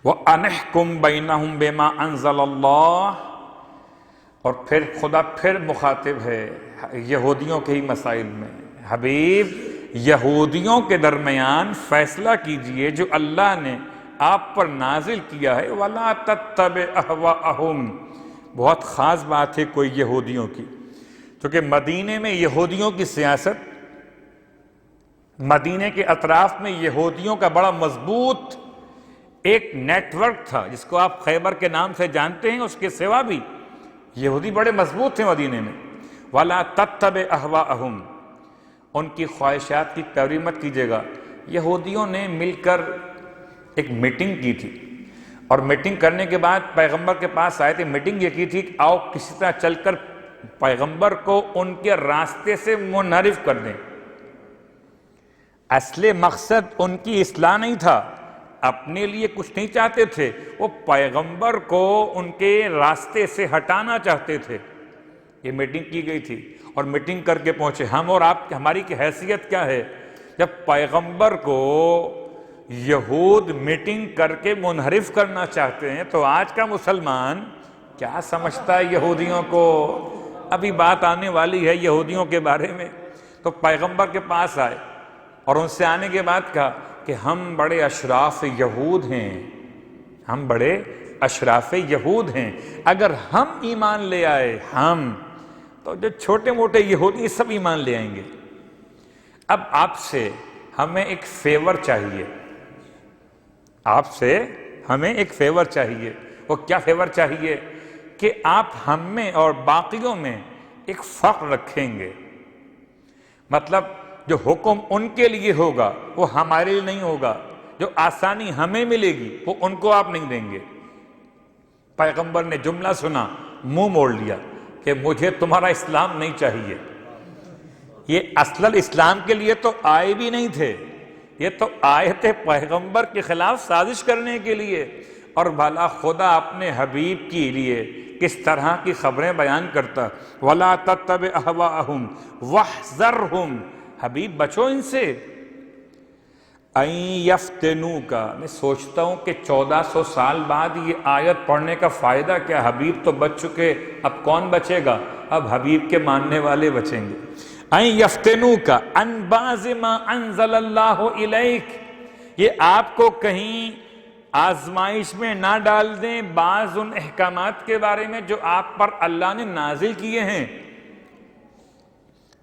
وَأَنِحْكُمْ بَيْنَهُمْ بِمَا أَنزَلَ اللَّهُ، اور پھر خدا پھر مخاطب ہے یہودیوں کے ہی مسائل میں، حبیب یہودیوں کے درمیان فیصلہ کیجئے جو اللہ نے آپ پر نازل کیا ہے، وَلَا تَتَّبِعْ أَهْوَاءَهُمْ۔ بہت خاص بات ہے کوئی یہودیوں کی، چونکہ مدینے میں یہودیوں کی سیاست، مدینے کے اطراف میں یہودیوں کا بڑا مضبوط ایک نیٹ ورک تھا، جس کو آپ خیبر کے نام سے جانتے ہیں۔ اس کے سوا بھی یہودی بڑے مضبوط تھے مدینے میں۔ وَلَا تَتَّبِعْ أَهْوَاءَهُمْ، ان کی خواہشات کی پیروی مت کیجیے گا۔ یہودیوں نے مل کر ایک میٹنگ کی تھی، اور میٹنگ کرنے کے بعد پیغمبر کے پاس آئے تھے۔ میٹنگ یہ کی تھی کہ آؤ کسی طرح چل کر پیغمبر کو ان کے راستے سے منحرف کر دیں۔ اصل مقصد ان کی اصلاح نہیں تھا، اپنے لیے کچھ نہیں چاہتے تھے، وہ پیغمبر کو ان کے راستے سے ہٹانا چاہتے تھے۔ یہ میٹنگ کی گئی تھی، اور میٹنگ کر کے پہنچے۔ ہم اور آپ ہماری کی حیثیت کیا ہے؟ جب پیغمبر کو یہود میٹنگ کر کے منحرف کرنا چاہتے ہیں تو آج کا مسلمان کیا سمجھتا ہے یہودیوں کو؟ ابھی بات آنے والی ہے یہودیوں کے بارے میں۔ تو پیغمبر کے پاس آئے اور ان سے آنے کے بعد کہا کہ ہم بڑے اشراف یہود ہیں، ہم بڑے اشراف یہود ہیں، اگر ہم ایمان لے آئے ہم، تو جو چھوٹے موٹے یہودی سب ایمان لے آئیں گے۔ اب آپ سے ہمیں ایک فیور چاہیے، آپ سے ہمیں ایک فیور چاہیے۔ وہ کیا فیور چاہیے؟ کہ آپ ہم میں اور باقیوں میں ایک فرق رکھیں گے، مطلب جو حکم ان کے لیے ہوگا وہ ہمارے لیے نہیں ہوگا، جو آسانی ہمیں ملے گی وہ ان کو آپ نہیں دیں گے۔ پیغمبر نے جملہ سنا، منہ موڑ لیا کہ مجھے تمہارا اسلام نہیں چاہیے۔ یہ اصل اسلام کے لیے تو آئے بھی نہیں تھے، یہ تو آئے تھے پیغمبر کے خلاف سازش کرنے کے لیے۔ اور بھلا خدا اپنے حبیب کے لیے کس طرح کی خبریں بیان کرتا، وَلَا تَتَّبِعْ أَهْوَاءَهُمْ وَاحْذَرْهُمْ، حبیب بچو ان سے۔ أَن يَفْتِنُوكَ، میں سوچتا ہوں کہ 1400 سال بعد یہ آیت پڑھنے کا فائدہ کیا؟ حبیب تو بچ چکے، اب کون بچے گا؟ اب حبیب کے ماننے والے بچیں گے۔ أَن يَفْتِنُوكَ عَن بَعْضِ مَا أَنزَلَ اللَّهُ إِلَيْكَ، یہ آپ کو کہیں آزمائش میں نہ ڈال دیں بعض ان احکامات کے بارے میں جو آپ پر اللہ نے نازل کیے ہیں۔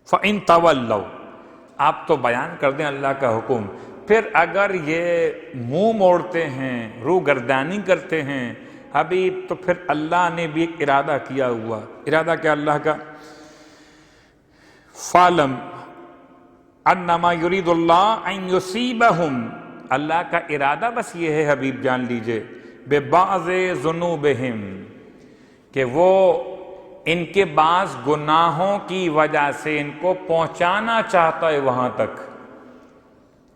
فَإِن تَوَلَّوْا، آپ تو بیان کر دیں اللہ کا حکم، پھر اگر یہ منہ موڑتے ہیں، روگردانی کرتے ہیں حبیب، تو پھر اللہ نے بھی ایک ارادہ کیا ہوا۔ ارادہ کیا اللہ کا؟ فَعْلَمْ أَنَّمَا يُرِيدُ اللَّهُ أَن يُصِيبَهُمْ، اللہ کا ارادہ بس یہ ہے حبیب جان لیجئے، بِبَعْضِ ذُنُوبِهِمْ، کہ وہ ان کے بعض گناہوں کی وجہ سے ان کو پہنچانا چاہتا ہے وہاں تک۔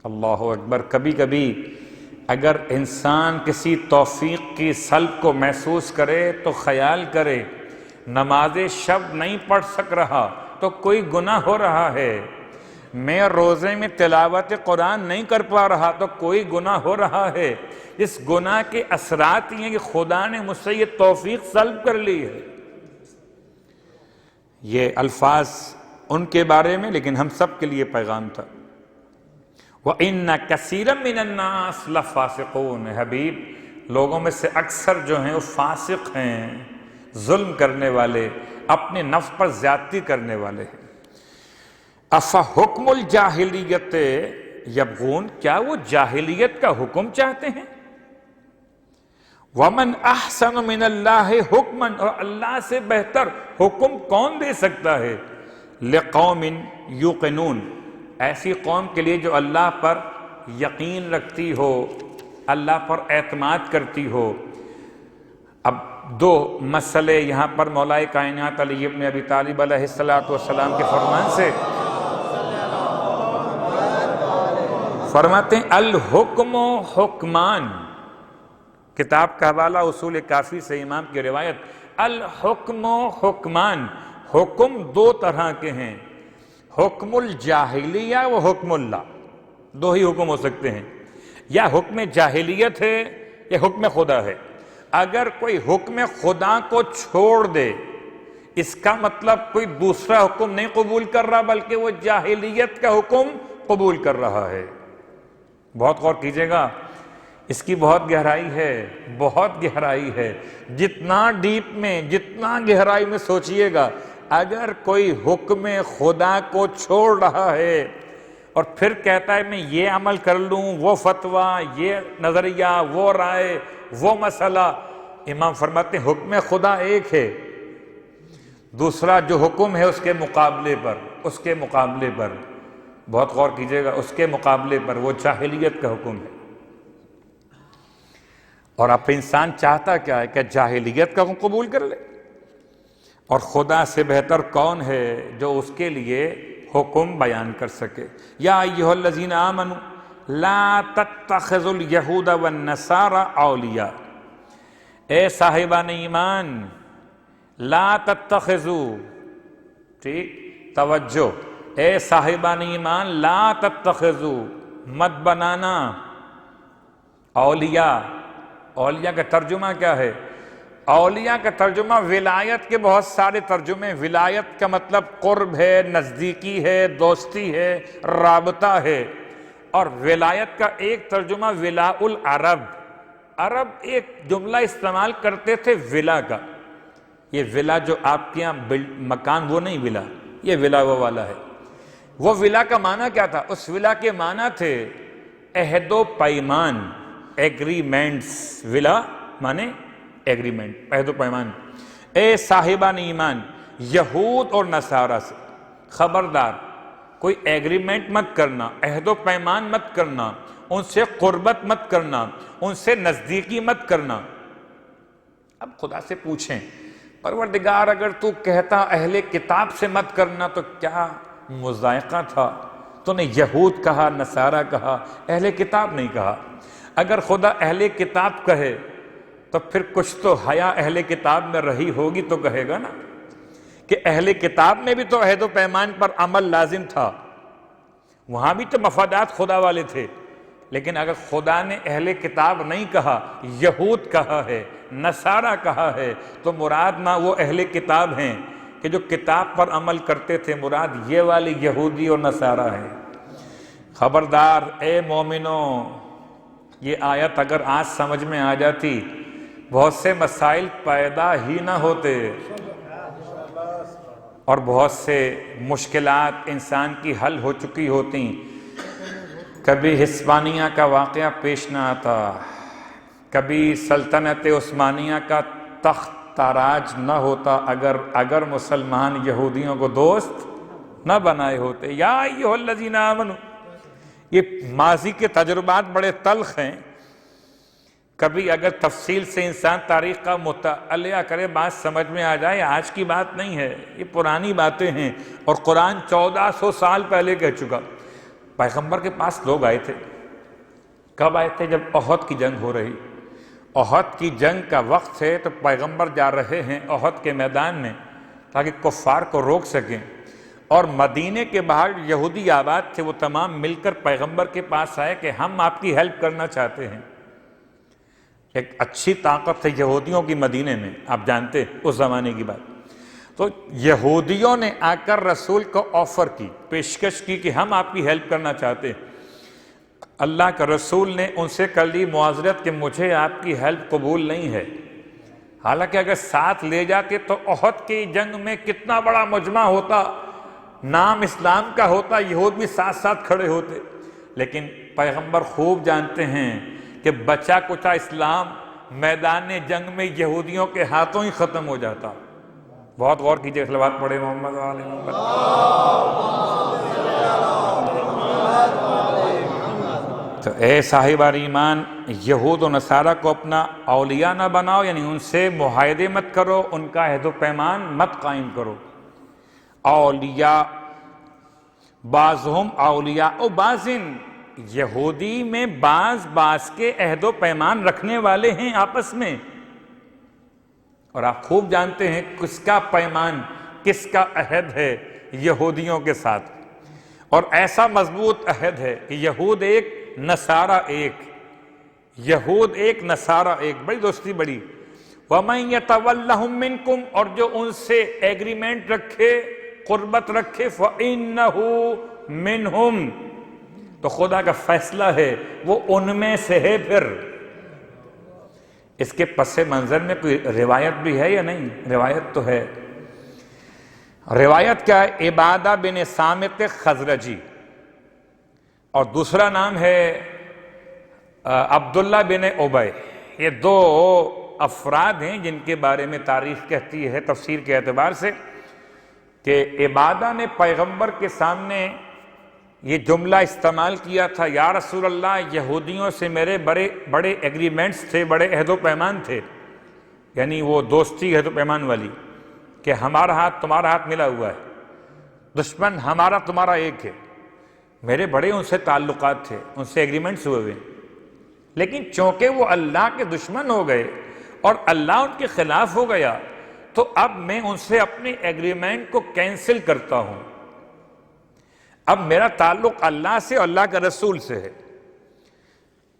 اللہ اکبر۔ کبھی کبھی اگر انسان کسی توفیق کی سلب کو محسوس کرے تو خیال کرے نماز شب نہیں پڑھ سک رہا تو کوئی گناہ ہو رہا ہے، میں روزے میں تلاوت قرآن نہیں کر پا رہا تو کوئی گناہ ہو رہا ہے۔ اس گناہ کے اثرات یہ ہیں کہ خدا نے مجھ سے یہ توفیق سلب کر لی ہے۔ یہ الفاظ ان کے بارے میں، لیکن ہم سب کے لیے پیغام تھا۔ وَإِنَّ كَثِيرًا مِّنَ النَّاسِ لَفَاسِقُونَ، حبیب لوگوں میں سے اکثر جو ہیں وہ فاسق ہیں، ظلم کرنے والے، اپنے نفس پر زیادتی کرنے والے ہیں۔ أَفَحُكْمُ الْجَاهِلِيَّةِ يَبْغُونَ، کیا وہ جاہلیت کا حکم چاہتے ہیں؟ وَمَنْ أَحْسَنُ مِنَ اللَّهِ حُكْمًا، اور اللہ سے بہتر حکم کون دے سکتا ہے؟ لِقَوْمٍ يُوقِنُونَ، ایسی قوم کے لیے جو اللہ پر یقین رکھتی ہو، اللہ پر اعتماد کرتی ہو۔ اب دو مسئلے یہاں پر مولا کائنات علی ابن ابی طالب علیہ السلام کے فرمان سے فرماتے ہیں الحکم حکمان، کتاب کا حوالہ اصول کافی سے امام کی روایت، الحکم حکمان، حکم دو طرح کے ہیں، حکم الجاہلیہ و حکم اللہ، دو ہی حکم ہو سکتے ہیں، یا حکم جاہلیت ہے یا حکم خدا ہے۔ اگر کوئی حکم خدا کو چھوڑ دے اس کا مطلب کوئی دوسرا حکم نہیں قبول کر رہا بلکہ وہ جاہلیت کا حکم قبول کر رہا ہے۔ بہت غور کیجئے گا، اس کی بہت گہرائی ہے، بہت گہرائی ہے۔ جتنا ڈیپ میں، جتنا گہرائی میں سوچئے گا، اگر کوئی حکم خدا کو چھوڑ رہا ہے اور پھر کہتا ہے میں یہ عمل کر لوں، وہ فتویٰ، یہ نظریہ، وہ رائے، وہ مسئلہ، امام فرماتے ہیں حکم خدا ایک ہے، دوسرا جو حکم ہے اس کے مقابلے پر بہت غور کیجئے گا، اس کے مقابلے پر وہ جاہلیت کا حکم ہے۔ اور اب انسان چاہتا کیا ہے کہ جاہلیت کا حکم قبول کر لے، اور خدا سے بہتر کون ہے جو اس کے لیے حکم بیان کر سکے۔ یا ایھا الذین آمنوا لا تتخذوا الیہود والنصارى اولیاء، اے صاحبان ایمان، لا تتخذوا، ٹھیک، توجہ، اے صاحبان ایمان لا تتخذوا، مت بنانا، اولیاء، اولیاء کا ترجمہ کیا ہے؟ اولیاء کا ترجمہ ولایت کے بہت سارے ترجمے، ولایت کا مطلب قرب ہے، نزدیکی ہے، دوستی ہے، رابطہ ہے، اور ولایت کا ایک ترجمہ ولاء العرب، عرب ایک جملہ استعمال کرتے تھے ولا کا، یہ ولا جو آپ کے یہاں مکان وہ نہیں ولا، یہ ولا وہ والا ہے۔ وہ ولا کا معنی کیا تھا؟ اس ولا کے معنی تھے عہد و پیمان، ایگریمنٹس، ولا مانے ایگریمنٹ، عہد و پیمان۔ اے صاحبان ایمان، یہود اور نصارہ سے خبردار، کوئی ایگریمنٹ مت کرنا، عہد و پیمان مت کرنا، ان سے قربت مت کرنا، ان سے نزدیکی مت کرنا۔ اب خدا سے پوچھیں پروردگار اگر تو کہتا اہل کتاب سے مت کرنا تو کیا مذائقہ تھا؟ تو نے یہود کہا، نصارہ کہا، اہل کتاب نہیں کہا۔ اگر خدا اہل کتاب کہے تو پھر کچھ تو حیا اہل کتاب میں رہی ہوگی تو کہے گا نا کہ اہل کتاب میں بھی تو عہد و پیمان پر عمل لازم تھا، وہاں بھی تو مفادات خدا والے تھے۔ لیکن اگر خدا نے اہل کتاب نہیں کہا، یہود کہا ہے، نصارہ کہا ہے، تو مراد نہ وہ اہل کتاب ہیں کہ جو کتاب پر عمل کرتے تھے، مراد یہ والی یہودی اور نصارہ ہیں۔ خبردار اے مومنوں، یہ آیت اگر آج سمجھ میں آ جاتی بہت سے مسائل پیدا ہی نہ ہوتے، اور بہت سے مشکلات انسان کی حل ہو چکی ہوتی، کبھی ہسپانیہ کا واقعہ پیش نہ آتا، کبھی سلطنت عثمانیہ کا تخت تاراج نہ ہوتا اگر مسلمان یہودیوں کو دوست نہ بنائے ہوتے۔ یا ایھا الذین آمنوا، یہ ماضی کے تجربات بڑے تلخ ہیں، کبھی اگر تفصیل سے انسان تاریخ کا مطالعہ کرے بات سمجھ میں آ جائے، آج کی بات نہیں ہے، یہ پرانی باتیں ہیں، اور قرآن 1400 سال پہلے کہہ چکا۔ پیغمبر کے پاس لوگ آئے تھے، کب آئے تھے؟ جب احد کی جنگ ہو رہی، احد کی جنگ کا وقت ہے تو پیغمبر جا رہے ہیں احد کے میدان میں تاکہ کفار کو روک سکیں، اور مدینے کے باہر یہودی آباد تھے، وہ تمام مل کر پیغمبر کے پاس آئے کہ ہم آپ کی ہیلپ کرنا چاہتے ہیں۔ ایک اچھی طاقت ہے یہودیوں کی مدینے میں، آپ جانتے اس زمانے کی بات۔ تو یہودیوں نے آ کر رسول کو آفر کی، پیشکش کی کہ ہم آپ کی ہیلپ کرنا چاہتے ہیں۔ اللہ کا رسول نے ان سے کر لی معذرت کہ مجھے آپ کی ہیلپ قبول نہیں ہے، حالانکہ اگر ساتھ لے جاتے تو احد کی جنگ میں کتنا بڑا مجمع ہوتا، نام اسلام کا ہوتا، یہود بھی ساتھ ساتھ کھڑے ہوتے۔ لیکن پیغمبر خوب جانتے ہیں کہ بچا کچا اسلام میدان جنگ میں یہودیوں کے ہاتھوں ہی ختم ہو جاتا۔ بہت غور کیجئے، صلوات پڑھے محمد علیہ محمد۔ تو اے صاحبان ایمان، یہود و نصارہ کو اپنا اولیاء نہ بناؤ، یعنی ان سے معاہدے مت کرو، ان کا عہد و پیمان مت قائم کرو۔ اولیاء بعضہم اولیاء و بعضن، یہودی میں بعض کے عہد و پیمان رکھنے والے ہیں آپس میں، اور آپ خوب جانتے ہیں کس کا پیمان، کس کا عہد ہے یہودیوں کے ساتھ، اور ایسا مضبوط عہد ہے کہ یہود ایک نصارہ ایک، یہود ایک نصارہ ایک، بڑی دوستی بڑی۔ وَمَن يَتَوَلَّهُم مِّنكُمْ، اور جو ان سے ایگریمنٹ رکھے، قربت رکھے، فَإِنَّهُ مِنْهُمْ، تو خدا کا فیصلہ ہے وہ ان میں سے ہے۔ پھر اس کے پس منظر میں کوئی روایت بھی ہے یا نہیں؟ روایت تو ہے۔ روایت کیا ہے؟ عبادہ بن صامت خزرجی، اور دوسرا نام ہے عبداللہ بن ابی۔ یہ دو افراد ہیں جن کے بارے میں تاریخ کہتی ہے تفسیر کے اعتبار سے کہ عبادہ نے پیغمبر کے سامنے یہ جملہ استعمال کیا تھا، یا رسول اللہ یہودیوں سے میرے بڑے ایگریمنٹس تھے، بڑے عہد و پیمان تھے، یعنی وہ دوستی عہد و پیمان والی، کہ ہمارا ہاتھ تمہارا ہاتھ ملا ہوا ہے، دشمن ہمارا تمہارا ایک ہے۔ میرے بڑے ان سے تعلقات تھے، ان سے ایگریمنٹس ہوئے ہوئے، لیکن چونکہ وہ اللہ کے دشمن ہو گئے اور اللہ ان کے خلاف ہو گیا، تو اب میں ان سے اپنے ایگریمنٹ کو کینسل کرتا ہوں۔ اب میرا تعلق اللہ سے اور اللہ کے رسول سے ہے۔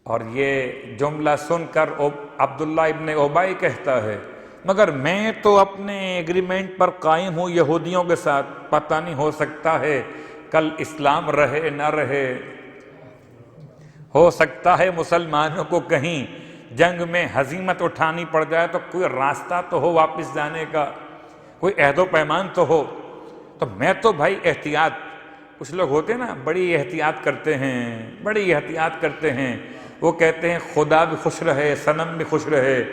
اور یہ جملہ سن کر عبداللہ ابن ابی کہتا ہے مگر میں تو اپنے ایگریمنٹ پر قائم ہوں یہودیوں کے ساتھ، پتہ نہیں ہو سکتا ہے کل اسلام رہے نہ رہے، ہو سکتا ہے مسلمانوں کو کہیں جنگ میں ہزیمت اٹھانی پڑ جائے تو کوئی راستہ تو ہو واپس جانے کا، کوئی عہد و پیمان تو ہو۔ تو میں تو بھائی احتیاط، کچھ لوگ ہوتے ہیں نا بڑی احتیاط کرتے ہیں، بڑی احتیاط کرتے ہیں، وہ کہتے ہیں خدا بھی خوش رہے، صنم بھی خوش رہے،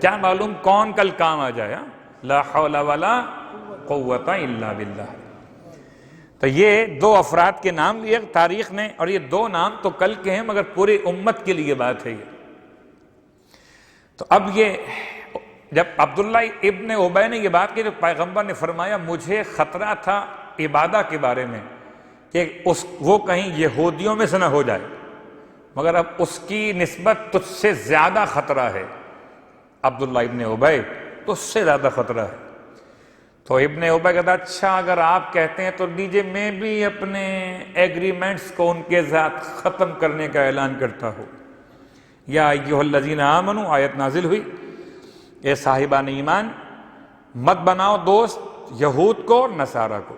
کیا معلوم کون کل کام آ جائے۔ لا حول ولا قوت الا باللہ۔ تو یہ دو افراد کے نام لیے تاریخ نے، اور یہ دو نام تو کل کے ہیں مگر پوری امت کے لیے بات ہے یہ۔ تو اب یہ جب عبداللہ ابن ابی نے یہ بات کی تو پیغمبر نے فرمایا مجھے خطرہ تھا عبادہ کے بارے میں کہ وہ کہیں یہودیوں میں سے نہ ہو جائے، مگر اب اس کی نسبت تجھ سے زیادہ خطرہ ہے، عبداللہ ابن ابی تو اس سے زیادہ خطرہ ہے۔ تو ابن ابی کہتا اچھا اگر آپ کہتے ہیں تو دیجئے میں بھی اپنے ایگریمنٹس کو ان کے ساتھ ختم کرنے کا اعلان کرتا ہوں۔ یا ایھا الذین آمنوا آیت نازل ہوئی، اے صاحبان ایمان مت بناؤ دوست یہود کو اور نصارہ کو،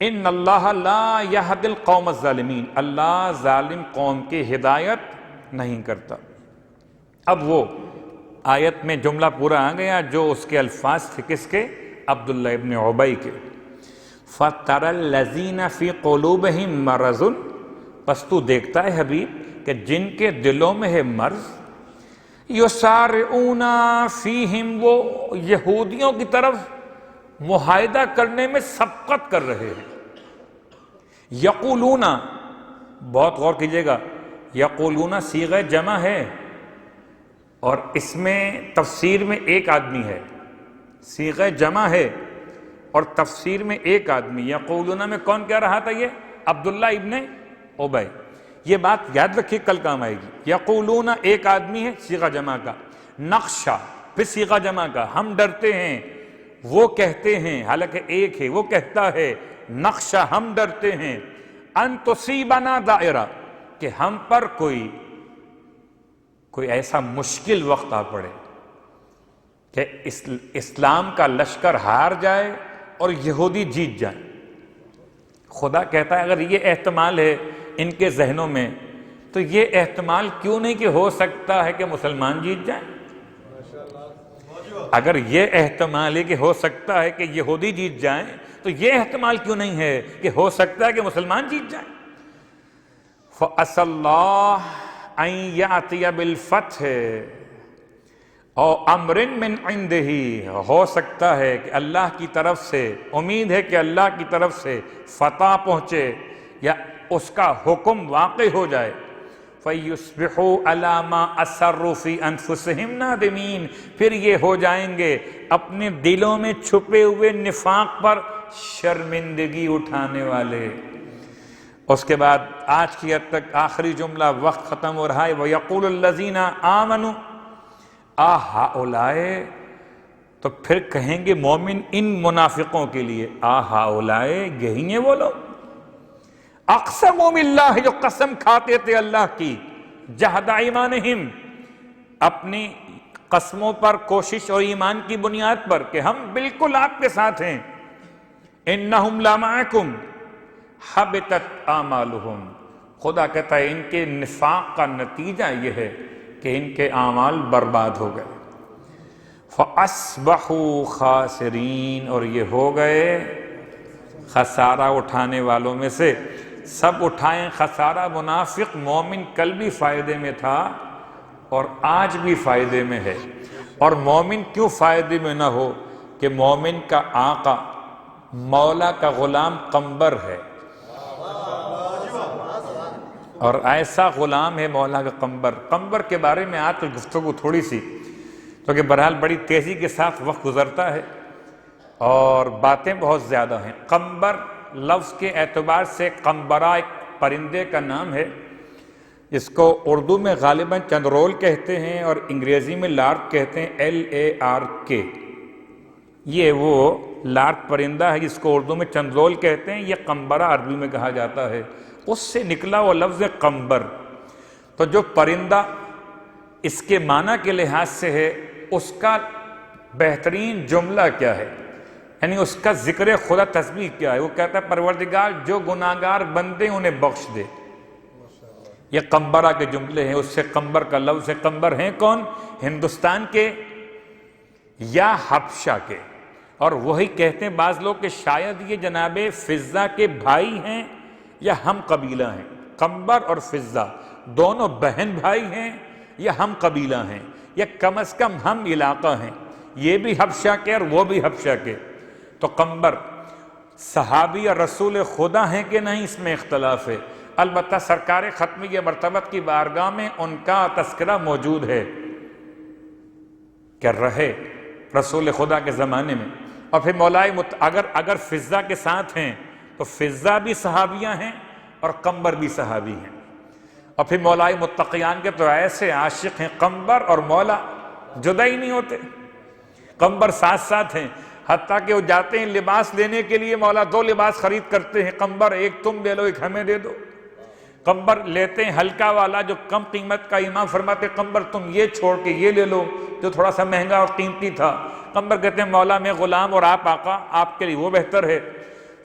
ان اللہ لا یہدی القوم الظالمین، اللہ ظالم قوم کی ہدایت نہیں کرتا۔ اب وہ آیت میں جملہ پورا آ گیا جو اس کے الفاظ تھے، کس کے؟ عبداللہ ابن ابی کے۔ فَتَرَى الَّذِينَ فِي قُلُوبِهِم مَرَضٌ، پس تو دیکھتا ہے حبیب کہ جن کے دلوں میں ہے مرض، یُسَارِعُونَ فِیہم، وہ یہودیوں کی طرف معاہدہ کرنے میں سبقت کر رہے ہیں۔ یقولون، بہت غور کیجئے گا، یقولون صیغہ جمع ہے اور اس میں تفسیر میں ایک آدمی ہے، صیغہ جمع ہے اور تفسیر میں ایک آدمی۔ یقولون میں کون کہہ رہا تھا؟ یہ عبداللہ ابن ابی۔ یہ بات یاد رکھیے کل کام آئے گی۔ یقولون ایک آدمی ہے صیغہ جمع کا، نخشہ پھر صیغہ جمع کا، ہم ڈرتے ہیں، وہ کہتے ہیں، حالانکہ ایک ہے، وہ کہتا ہے نخشہ ہم ڈرتے ہیں، ان تصیبنا دائرہ، کہ ہم پر کوئی ایسا مشکل وقت آ پڑے کہ اسلام کا لشکر ہار جائے اور یہودی جیت جائیں۔ خدا کہتا ہے اگر یہ احتمال ہے ان کے ذہنوں میں تو یہ احتمال کیوں نہیں کہ ہو سکتا ہے کہ مسلمان جیت جائیں؟ اگر یہ احتمال ہے کہ ہو سکتا ہے کہ یہودی جیت جائیں تو یہ احتمال کیوں نہیں ہے کہ ہو سکتا ہے کہ مسلمان جیت جائیں؟ فَأَسَى اللَّهَ أَن يَأْتِيَ بِالْفَتْحِ او امر من عنده، ہو سکتا ہے کہ اللہ کی طرف سے، امید ہے کہ اللہ کی طرف سے فتح پہنچے یا اس کا حکم واقع ہو جائے۔ فَيُصْبِحُوا عَلَى مَا أَسَرُّوا فِي أَنفُسِهِمْ نَادِمِينَ، پھر یہ ہو جائیں گے اپنے دلوں میں چھپے ہوئے نفاق پر شرمندگی اٹھانے والے۔ اس کے بعد آج کی حد تک آخری جملہ، وقت ختم ہو رہا ہے، وَيَقُولُ الَّذِينَ آمَنُوا آہؤلاء، تو پھر کہیں گے مومن ان منافقوں کے لیے، آہؤلاء، یہی ہیں وہ لوگ، اقسموا باللہ، جو قسم کھاتے تھے اللہ کی، جہد ایمانہم، اپنی قسموں پر، کوشش اور ایمان کی بنیاد پر کہ ہم بالکل آپ کے ساتھ ہیں، انہم لمعکم حبطت اعمالہم، خدا کہتا ہے ان کے نفاق کا نتیجہ یہ ہے کہ ان کے اعمال برباد ہو گئے۔ فَأَصْبَحُوا خَاسِرِينَ، اور یہ ہو گئے خسارہ اٹھانے والوں میں سے۔ سب اٹھائیں خسارہ، منافق مومن کل بھی فائدے میں تھا اور آج بھی فائدے میں ہے۔ اور مومن کیوں فائدے میں نہ ہو کہ مومن کا آقا مولا کا غلام قمبر ہے، اور ایسا غلام ہے مولا کا قمبر۔ قمبر کے بارے میں آج کل گفتگو تھوڑی سی، کیونکہ بہرحال بڑی تیزی کے ساتھ وقت گزرتا ہے اور باتیں بہت زیادہ ہیں۔ قمبر لفظ کے اعتبار سے قمبرہ ایک پرندے کا نام ہے، جس کو اردو میں غالباً چندرول کہتے ہیں اور انگریزی میں لارک کہتے ہیں، LARK۔ یہ وہ لارک پرندہ ہے جس کو اردو میں چندرول کہتے ہیں، یہ قمبرہ عربی میں کہا جاتا ہے، اس سے نکلا وہ لفظ قمبر۔ تو جو پرندہ اس کے معنی کے لحاظ سے ہے، اس کا بہترین جملہ کیا ہے، یعنی اس کا ذکر خدا تسبیح کیا ہے؟ وہ کہتا ہے پروردگار جو گناہگار بندے انہیں بخش دے۔ یہ قمبرہ کے جملے ہیں، اس سے قمبر کا لفظ ہے۔ قمبر ہیں کون؟ ہندوستان کے یا حبشہ کے، اور وہی کہتے ہیں بعض لوگ کہ شاید یہ جناب فضہ کے بھائی ہیں یا ہم قبیلہ ہیں۔ قمبر اور فضہ دونوں بہن بھائی ہیں یا ہم قبیلہ ہیں، یا کم از کم ہم علاقہ ہیں، یہ بھی حبشہ کے اور وہ بھی حبشہ کے۔ تو قمبر صحابی اور رسول خدا ہیں کہ نہیں، اس میں اختلاف ہے۔ البتہ سرکار ختمیہ مرتبت کی بارگاہ میں ان کا تذکرہ موجود ہے کہ رہے رسول خدا کے زمانے میں۔ اور پھر مولائے اگر فضہ کے ساتھ ہیں تو فضہ بھی صحابیاں ہیں اور قمبر بھی صحابی ہیں۔ اور پھر مولائے متقیان کے تو ایسے عاشق ہیں، قمبر اور مولا جدا ہی نہیں ہوتے، قمبر ساتھ ساتھ ہیں، حتیٰ کہ وہ جاتے ہیں لباس لینے کے لیے، مولا 2 لباس خرید کرتے ہیں، قمبر ایک تم لے لو ایک ہمیں دے دو۔ قمبر لیتے ہیں ہلکا والا جو کم قیمت کا، امام فرماتے قمبر تم یہ چھوڑ کے یہ لے لو جو تھوڑا سا مہنگا اور قیمتی تھا۔ قمبر کہتے ہیں مولا میں غلام اور آپ آقا، آپ کے لیے وہ بہتر ہے۔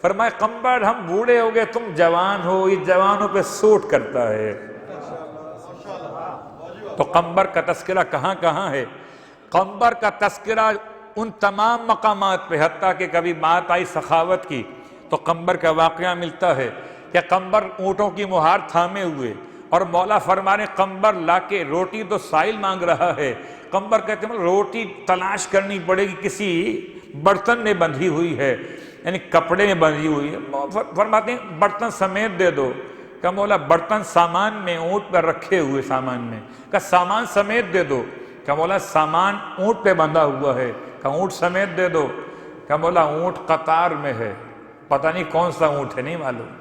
فرمائے قمبر ہم بوڑھے ہو گئے، تم جوان ہو، یہ جوانوں پہ سوٹ کرتا ہے۔ تو قمبر کا تذکرہ کہاں کہاں ہے؟ قمبر کا تذکرہ ان تمام مقامات پہ، حتیٰ کہ کبھی بات آئی سخاوت کی تو قمبر کا واقعہ ملتا ہے کہ قمبر اونٹوں کی مہار تھامے ہوئے اور مولا فرما رہے قمبر لا کے روٹی تو سائل مانگ رہا ہے۔ قمبر کہتے ہیں روٹی تلاش کرنی پڑے گی، کسی برتن میں بندھی ہوئی ہے، یعنی کپڑے میں بندھی ہوئی ہے۔ فرماتے ہیں برتن سمیت دے دو۔ کہ مولا برتن سامان میں اونٹ پر رکھے ہوئے سامان میں، کہ سامان سمیت دے دو۔ کہ مولا سامان اونٹ پہ بندھا ہوا ہے، کہ اونٹ سمیت دے دو۔ کہ مولا اونٹ قطار میں ہے، پتہ نہیں کون سا اونٹ ہے، نہیں معلوم۔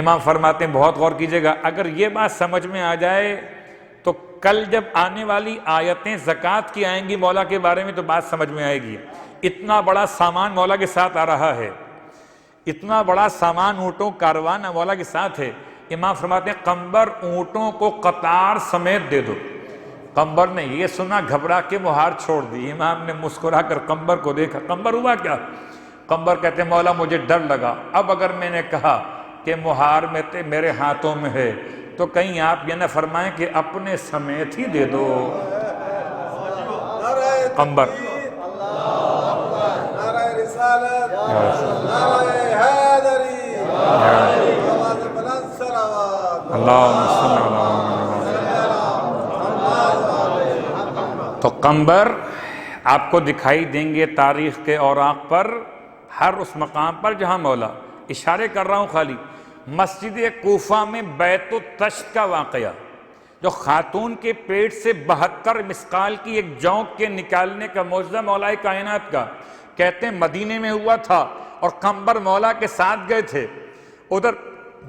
امام فرماتے ہیں بہت غور کیجئے گا، اگر یہ بات سمجھ میں آ جائے تو کل جب آنے والی آیتیں زکوٰۃ کی آئیں گی مولا کے بارے میں تو بات سمجھ میں آئے گی۔ اتنا بڑا سامان مولا کے ساتھ آ رہا ہے، اتنا بڑا سامان اونٹوں کاروان مولا کے ساتھ ہے۔ امام فرماتے ہیں قمبر اونٹوں کو قطار سمیت دے دو۔ قمبر نے یہ سنا، گھبرا کے مہار چھوڑ دی۔ امام نے مسکرا کر قمبر کو دیکھا، قمبر ہوا کیا؟ قمبر کہتے ہیں مولا مجھے ڈر لگا، اب اگر میں نے کہا کہ مہار میں میرے ہاتھوں میں ہے تو کہیں آپ یہ نہ فرمائیں کہ اپنے سمیت ہی دے دو۔ قمبر تو قمبر آپ کو دکھائی دیں گے تاریخ کے اوراق پر، ہر اس مقام پر جہاں مولا، اشارے کر رہا ہوں خالی۔ مسجد کوفہ میں بیت التشت کا واقعہ، جو خاتون کے پیٹ سے 72 مسقال کی ایک جونک کے نکالنے کا معجزہ مولا کائنات کا، کہتے ہیں مدینے میں ہوا تھا اور قمبر مولا کے ساتھ گئے تھے۔ ادھر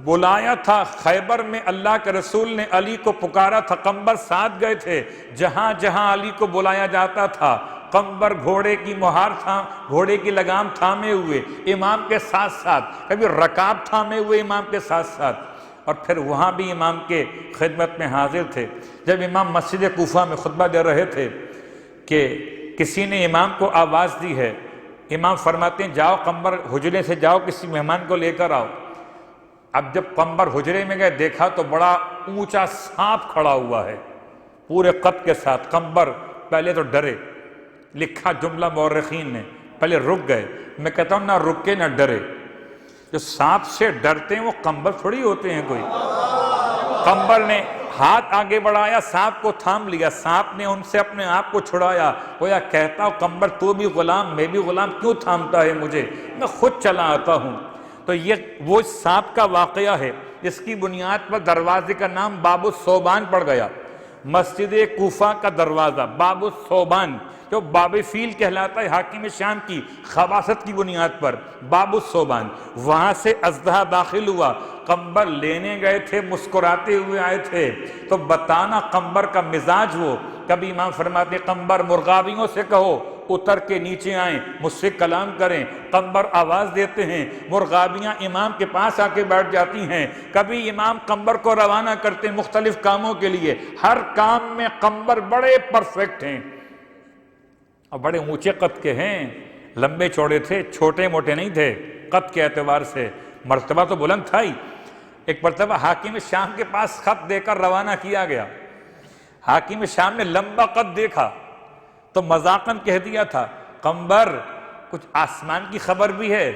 بلایا تھا خیبر میں، اللہ کے رسول نے علی کو پکارا تھا، قمبر ساتھ گئے تھے۔ جہاں جہاں علی کو بلایا جاتا تھا قمبر گھوڑے کی مہار گھوڑے کی لگام تھامے ہوئے امام کے ساتھ ساتھ، کبھی رکاب تھامے ہوئے امام کے ساتھ ساتھ، اور پھر وہاں بھی امام کے خدمت میں حاضر تھے۔ جب امام مسجد کوفہ میں خطبہ دے رہے تھے کہ کسی نے امام کو آواز دی ہے، امام فرماتے ہیں جاؤ قمبر حجرے سے جاؤ، کسی مہمان کو لے کر آؤ۔ اب جب قمبر حجرے میں گئے دیکھا تو بڑا اونچا سانپ کھڑا ہوا ہے پورے قد کے ساتھ۔ قمبر پہلے تو ڈرے، لکھا جملہ مورخین نے، پہلے رک گئے۔ میں کہتا ہوں نہ رکے نہ ڈرے، جو سانپ سے ڈرتے ہیں وہ قمبر تھوڑی ہوتے ہیں کوئی۔ قمبر نے ہاتھ آگے بڑھایا، سانپ کو تھام لیا، سانپ نے ان سے اپنے آپ کو چھڑایا۔ گویا کہتا ہوں قمبر تو بھی غلام میں بھی غلام، کیوں تھامتا ہے مجھے، میں خود چلا آتا ہوں۔ تو یہ وہ سانپ کا واقعہ ہے جس کی بنیاد پر دروازے کا نام باب الثوبان پڑ گیا۔ مسجد کوفہ کا دروازہ باب الثوبان، جو باب فیل کہلاتا ہے حاکم شام کی خباثت کی بنیاد پر، باب الثوبان، وہاں سے اژدہا داخل ہوا۔ قمبر لینے گئے تھے، مسکراتے ہوئے آئے تھے، تو بتانا قمبر کا مزاج وہ۔ کبھی امام فرماتے قمبر مرغابیوں سے کہو اتر کے نیچے آئیں مجھ سے کلام کریں، قمبر آواز دیتے ہیں، مرغابیاں امام کے پاس آ کے بیٹھ جاتی ہیں۔ کبھی امام قمبر کو روانہ کرتے ہیں مختلف کاموں کے لیے، ہر کام میں قمبر بڑے پرفیکٹ ہیں اور بڑے اونچے قد کے ہیں، لمبے چوڑے تھے، چھوٹے موٹے نہیں تھے قد کے اعتبار سے، مرتبہ تو بلند تھا ہی۔ ایک مرتبہ حاکم شام کے پاس خط دے کر روانہ کیا گیا، حاکم شام نے لمبا قد دیکھا تو مذاقاً کہہ دیا تھا قمبر کچھ آسمان کی خبر بھی ہے۔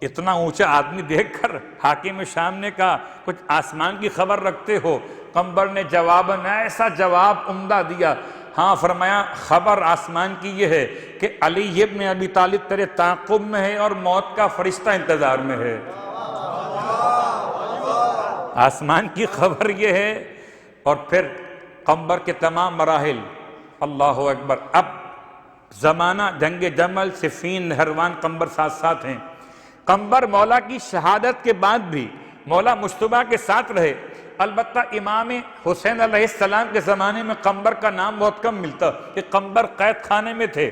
اتنا اونچا آدمی دیکھ کر حاکم شام نے کہا کچھ آسمان کی خبر رکھتے ہو؟ قمبر نے جواباً ایسا جواب عمدہ دیا، ہاں فرمایا خبر آسمان کی یہ ہے کہ علی ابن ابی طالب تیرے تعاقب میں ہے اور موت کا فرشتہ انتظار میں ہے۔ آسمان کی خبر یہ ہے، اور پھر قمبر کے تمام مراحل، اللہ اکبر۔ اب زمانہ جنگ جمل، صفین، نہروان، قمبر ساتھ ساتھ ہیں۔ قمبر مولا کی شہادت کے بعد بھی مولا مجتبیٰ کے ساتھ رہے، البتہ امام حسین علیہ السلام کے زمانے میں قمبر کا نام بہت کم ملتا کہ قمبر قید خانے میں تھے،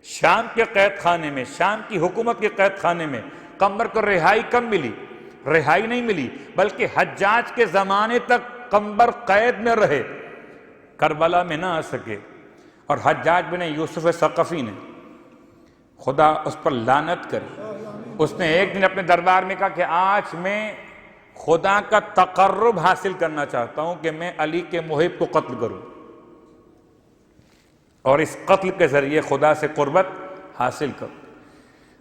شام کے قید خانے میں، شام کی حکومت کے قید خانے میں۔ قمبر کو رہائی کم ملی، رہائی نہیں ملی، بلکہ حجاج کے زمانے تک قمبر قید میں رہے، کربلا میں نہ آ سکے۔ اور حجاج بن یوسف ثقفی نے، خدا اس پر لعنت کرے، اس نے ایک دن اپنے دربار میں کہا کہ آج میں خدا کا تقرب حاصل کرنا چاہتا ہوں کہ میں علی کے محب کو قتل کروں، اور اس قتل کے ذریعے خدا سے قربت حاصل کروں۔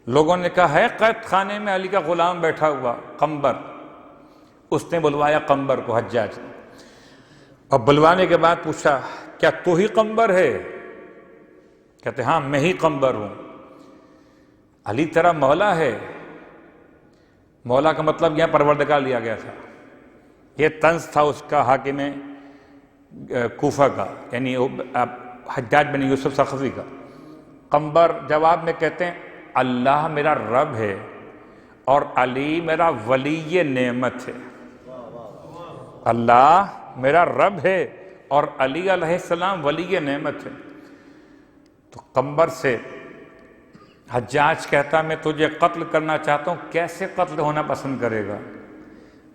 لوگوں نے کہا ہے قید خانے میں علی کا غلام بیٹھا ہوا قمبر۔ اس نے بلوایا قمبر کو، حجاج نے، اور بلوانے کے بعد پوچھا کیا تو ہی قمبر ہے؟ کہتے ہاں میں ہی قمبر ہوں۔ علی تیرا مولا ہے؟ مولا کا مطلب یہاں پروردگار لیا گیا تھا، یہ طنز تھا اس کا حاکم کوفہ کا، یعنی حجاج بن یوسف ثقفی کا۔ قمبر جواب میں کہتے ہیں اللہ میرا رب ہے اور علی میرا ولی نعمت ہے۔ اللہ میرا رب ہے اور علی علیہ السلام ولی نعمت ہے۔ تو قمبر سے حجاج کہتا میں تجھے قتل کرنا چاہتا ہوں، کیسے قتل ہونا پسند کرے گا؟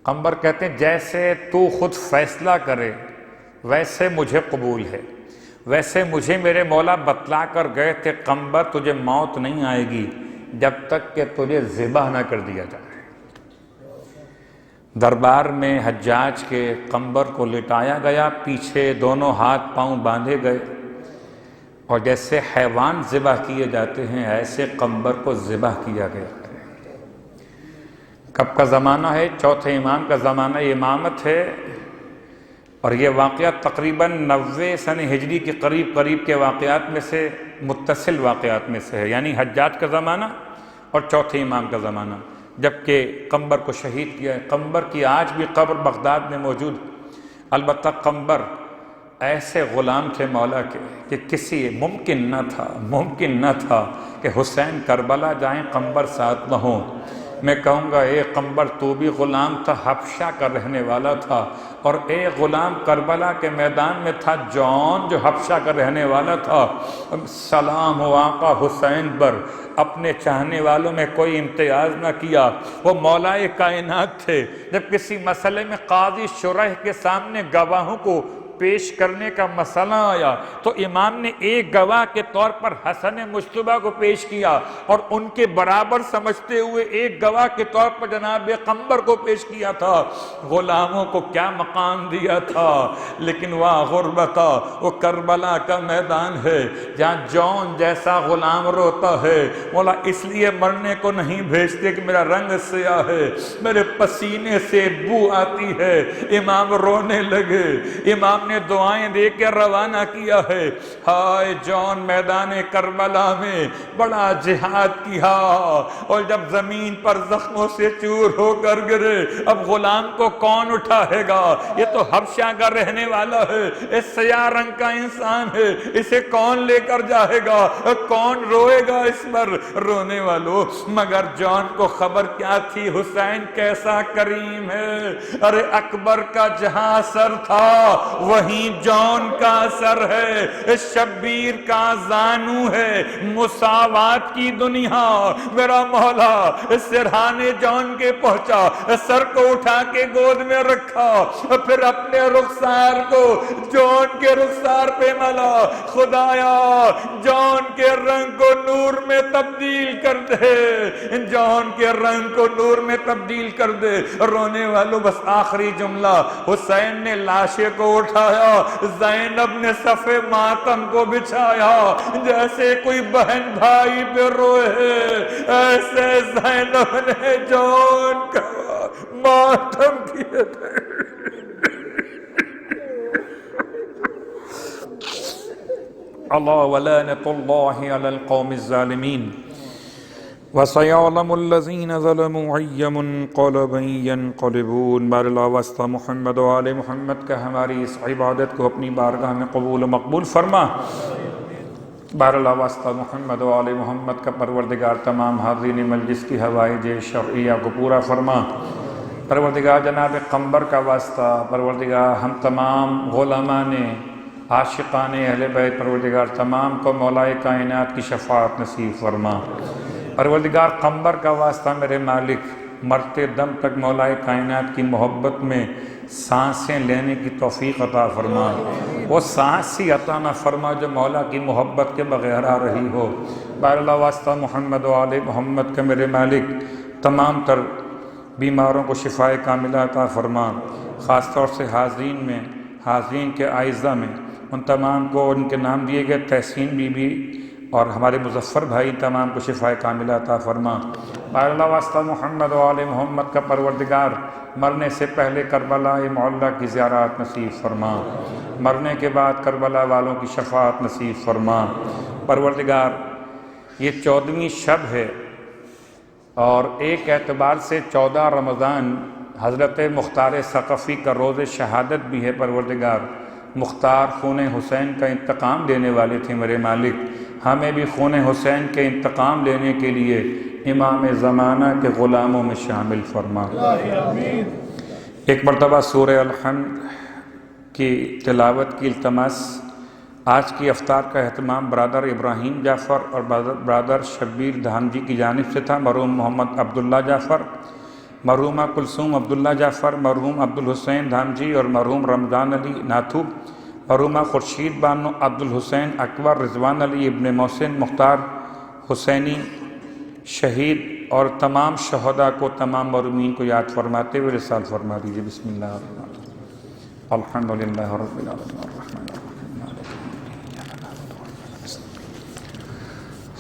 قمبر کہتے ہیں جیسے تو خود فیصلہ کرے ویسے مجھے قبول ہے، ویسے مجھے میرے مولا بتلا کر گئے تھے قمبر تجھے موت نہیں آئے گی جب تک کہ تجھے ذبح نہ کر دیا جائے۔ دربار میں حجاج کے قمبر کو لٹایا گیا، پیچھے دونوں ہاتھ پاؤں باندھے گئے، اور جیسے حیوان ذبح کیے جاتے ہیں ایسے قمبر کو ذبح کیا گیا۔ کب کا زمانہ ہے؟ چوتھے امام کا زمانہ امامت ہے، اور یہ واقعہ تقریباً 90 سن ہجری کے قریب کے واقعات میں سے متصل واقعات میں سے ہے، یعنی حجاج کا زمانہ اور چوتھے امام کا زمانہ، جبکہ قمبر کو شہید کیا ہے۔ قمبر کی آج بھی قبر بغداد میں موجود ہے۔ البتہ قمبر ایسے غلام تھے مولا کے کہ کسی ممکن نہ تھا کہ حسین کربلا جائیں قمبر ساتھ نہ ہوں۔ میں کہوں گا اے قمبر تو بھی غلام تھا، حبشہ کا رہنے والا تھا، اور ایک غلام کربلا کے میدان میں تھا جون جو حبشہ کا رہنے والا تھا۔ سلام ہو آقا حسین پر، اپنے چاہنے والوں میں کوئی امتیاز نہ کیا، وہ مولا کائنات تھے۔ جب کسی مسئلے میں قاضی شرح کے سامنے گواہوں کو پیش کرنے کا مسئلہ آیا تو امام نے ایک گواہ کے طور پر حسن مجتبیٰ کو پیش کیا اور ان کے برابر سمجھتے ہوئے ایک گواہ کے طور پر جناب قمبر کو پیش کیا تھا۔ غلاموں کو کیا مقام دیا تھا، لیکن وہ غربتا، وہ کربلا کا میدان ہے جہاں جون جیسا غلام روتا ہے۔ مولا اس لیے مرنے کو نہیں بھیجتے کہ میرا رنگ سیاہ ہے، میرے پسینے سے بو آتی ہے۔ امام رونے لگے، امام نے دعائیں دے کے روانہ کیا ہے۔ ہائے جون میدان کربلا میں بڑا جہاد کیا، اور جب زمین پر زخموں سے چور ہو کر گرے، اب غلام کو کون اٹھائے گا؟ یہ تو حبشہ کا رہنے والا ہے، اس سیاہ رنگ کا انسان ہے، اسے کون لے کر جائے گا؟ کون روئے گا اس پر؟ رونے والوں، مگر جون کو خبر کیا تھی حسین کیسا کریم ہے۔ ارے اکبر کا جہاں سر تھا وہیں جون کا سر ہے، شبیر کا زانو ہے، مساوات کی دنیا۔ میرا مولا سرہانے جون کے پہنچا، سر کو اٹھا کے گود میں رکھا، پھر اپنے رخسار کو جون کے رخسار پہ ملا۔ خدایا جون کے رنگ کو نور میں تبدیل کر دے، جون کے رنگ کو نور میں تبدیل کر دے۔ رونے والوں بس آخری جملہ، حسین نے لاشے کو اٹھایا، زینب نے صف ماتم کو بچھایا، جیسے کوئی بہن بھائی پہ روئے ایسے زینب نے جون کا ماتم کیے تھے۔ اللہ ولعنۃ اللہ علی القوم الظالمین وَسَيَعْلَمُ الَّذِينَ ظَلَمُوا أَيَّ مُنقَلَبٍ يَنقَلِبُونَ۔ بار اللہ واسطہ محمد و آل محمد کا ہماری اس عبادت کو اپنی بارگاہ میں قبول و مقبول فرما۔ بار اللہ واسطہ محمد و آل محمد کا پروردگار تمام حاضرین مجلس کی حوائج شرعیہ کو پورا فرما۔ پروردگار جناب قمبر کا واسطہ، پروردگار ہم تمام علماء نے، عاشقان اہل بیت، پروردگار تمام کو مولا کائنات کی شفاعت نصیب فرما۔ پروردگار قمبر کا واسطہ میرے مالک، مرتے دم تک مولا کائنات کی محبت میں سانسیں لینے کی توفیق عطا فرما۔ وہ سانس ہی عطا نہ فرما جو مولا کی محبت کے بغیر آ رہی ہو۔ بار اللہ واسطہ محمد و آل محمد کا میرے مالک تمام تر بیماروں کو شفاء کاملہ عطا فرما۔ خاص طور سے حاضرین میں، حاضرین کے اعزہ میں، ان تمام کو ان کے نام دیے گئے تحسین بی بی اور ہمارے مظفر بھائی تمام کو شفاء کاملہ عطا فرما۔ بار اللہ واسطہ محمد و آل محمد کا پروردگار مرنے سے پہلے کربلا معلیٰ کی زیارت نصیب فرما، مرنے کے بعد کربلا والوں کی شفاعت نصیب فرما۔ پروردگار یہ 14ویں شب ہے اور ایک اعتبار سے 14 رمضان حضرت مختار ثقفی کا روز شہادت بھی ہے۔ پروردگار مختار خون حسین کا انتقام لینے والے تھے میرے مالک، ہمیں بھی خون حسین کے انتقام لینے کے لیے امام زمانہ کے غلاموں میں شامل فرما۔ ایک مرتبہ سورہ الحمد کی تلاوت کی التماس۔ آج کی افطار کا اہتمام برادر ابراہیم جعفر اور برادر شبیر دھام جی کی جانب سے تھا۔ مرحوم محمد عبداللہ جعفر، مرحومہ کلثوم عبداللہ جعفر، مرحوم عبدالحسین دھام جی اور مرحوم رمضان علی ناتھو، مرحومہ خورشید بانو عبدالحسین اکبر، رضوان علی ابن محسن مختار حسینی شہید اور تمام شہداء کو، تمام مرحومین کو یاد فرماتے ہوئے رسال فرما دیجیے۔ بسم اللہ الرحمن الرحیم، الحمدللہ رب العالمین الرحمن الرحیم مالک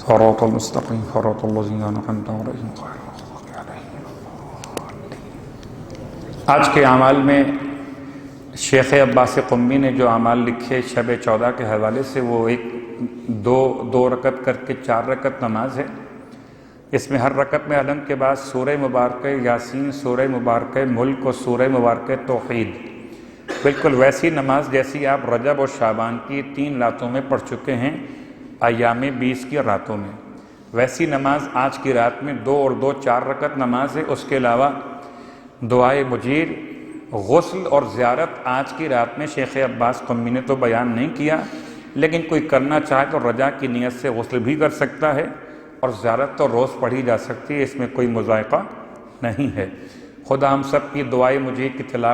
صراط المستقیم صراط الذین انعمت علیہم غیر المغضوب علیہم۔ آج کے اعمال میں شیخ عباس قمی نے جو اعمال لکھے شب 14 کے حوالے سے، وہ دو رکعت کر کے 4 رکعت نماز ہے۔ اس میں ہر رکعت میں علم کے بعد سورہ مبارکہ یاسین، سورہ مبارکہ ملک اور سورہ مبارکہ توحید، بالکل ویسی نماز جیسی آپ رجب اور شعبان کی 3 راتوں میں پڑھ چکے ہیں، ایام 20 کی راتوں میں، ویسی نماز آج کی رات میں 2 اور 2 4 رکعت نماز ہے۔ اس کے علاوہ دعائے مجیر، غسل اور زیارت آج کی رات میں شیخ عباس قمی نے تو بیان نہیں کیا، لیکن کوئی کرنا چاہے تو رجا کی نیت سے غسل بھی کر سکتا ہے اور زیارت تو روز پڑھی جا سکتی ہے، اس میں کوئی مذائقہ نہیں ہے۔ خدا ہم سب کی دعائے مجید کی تلاوت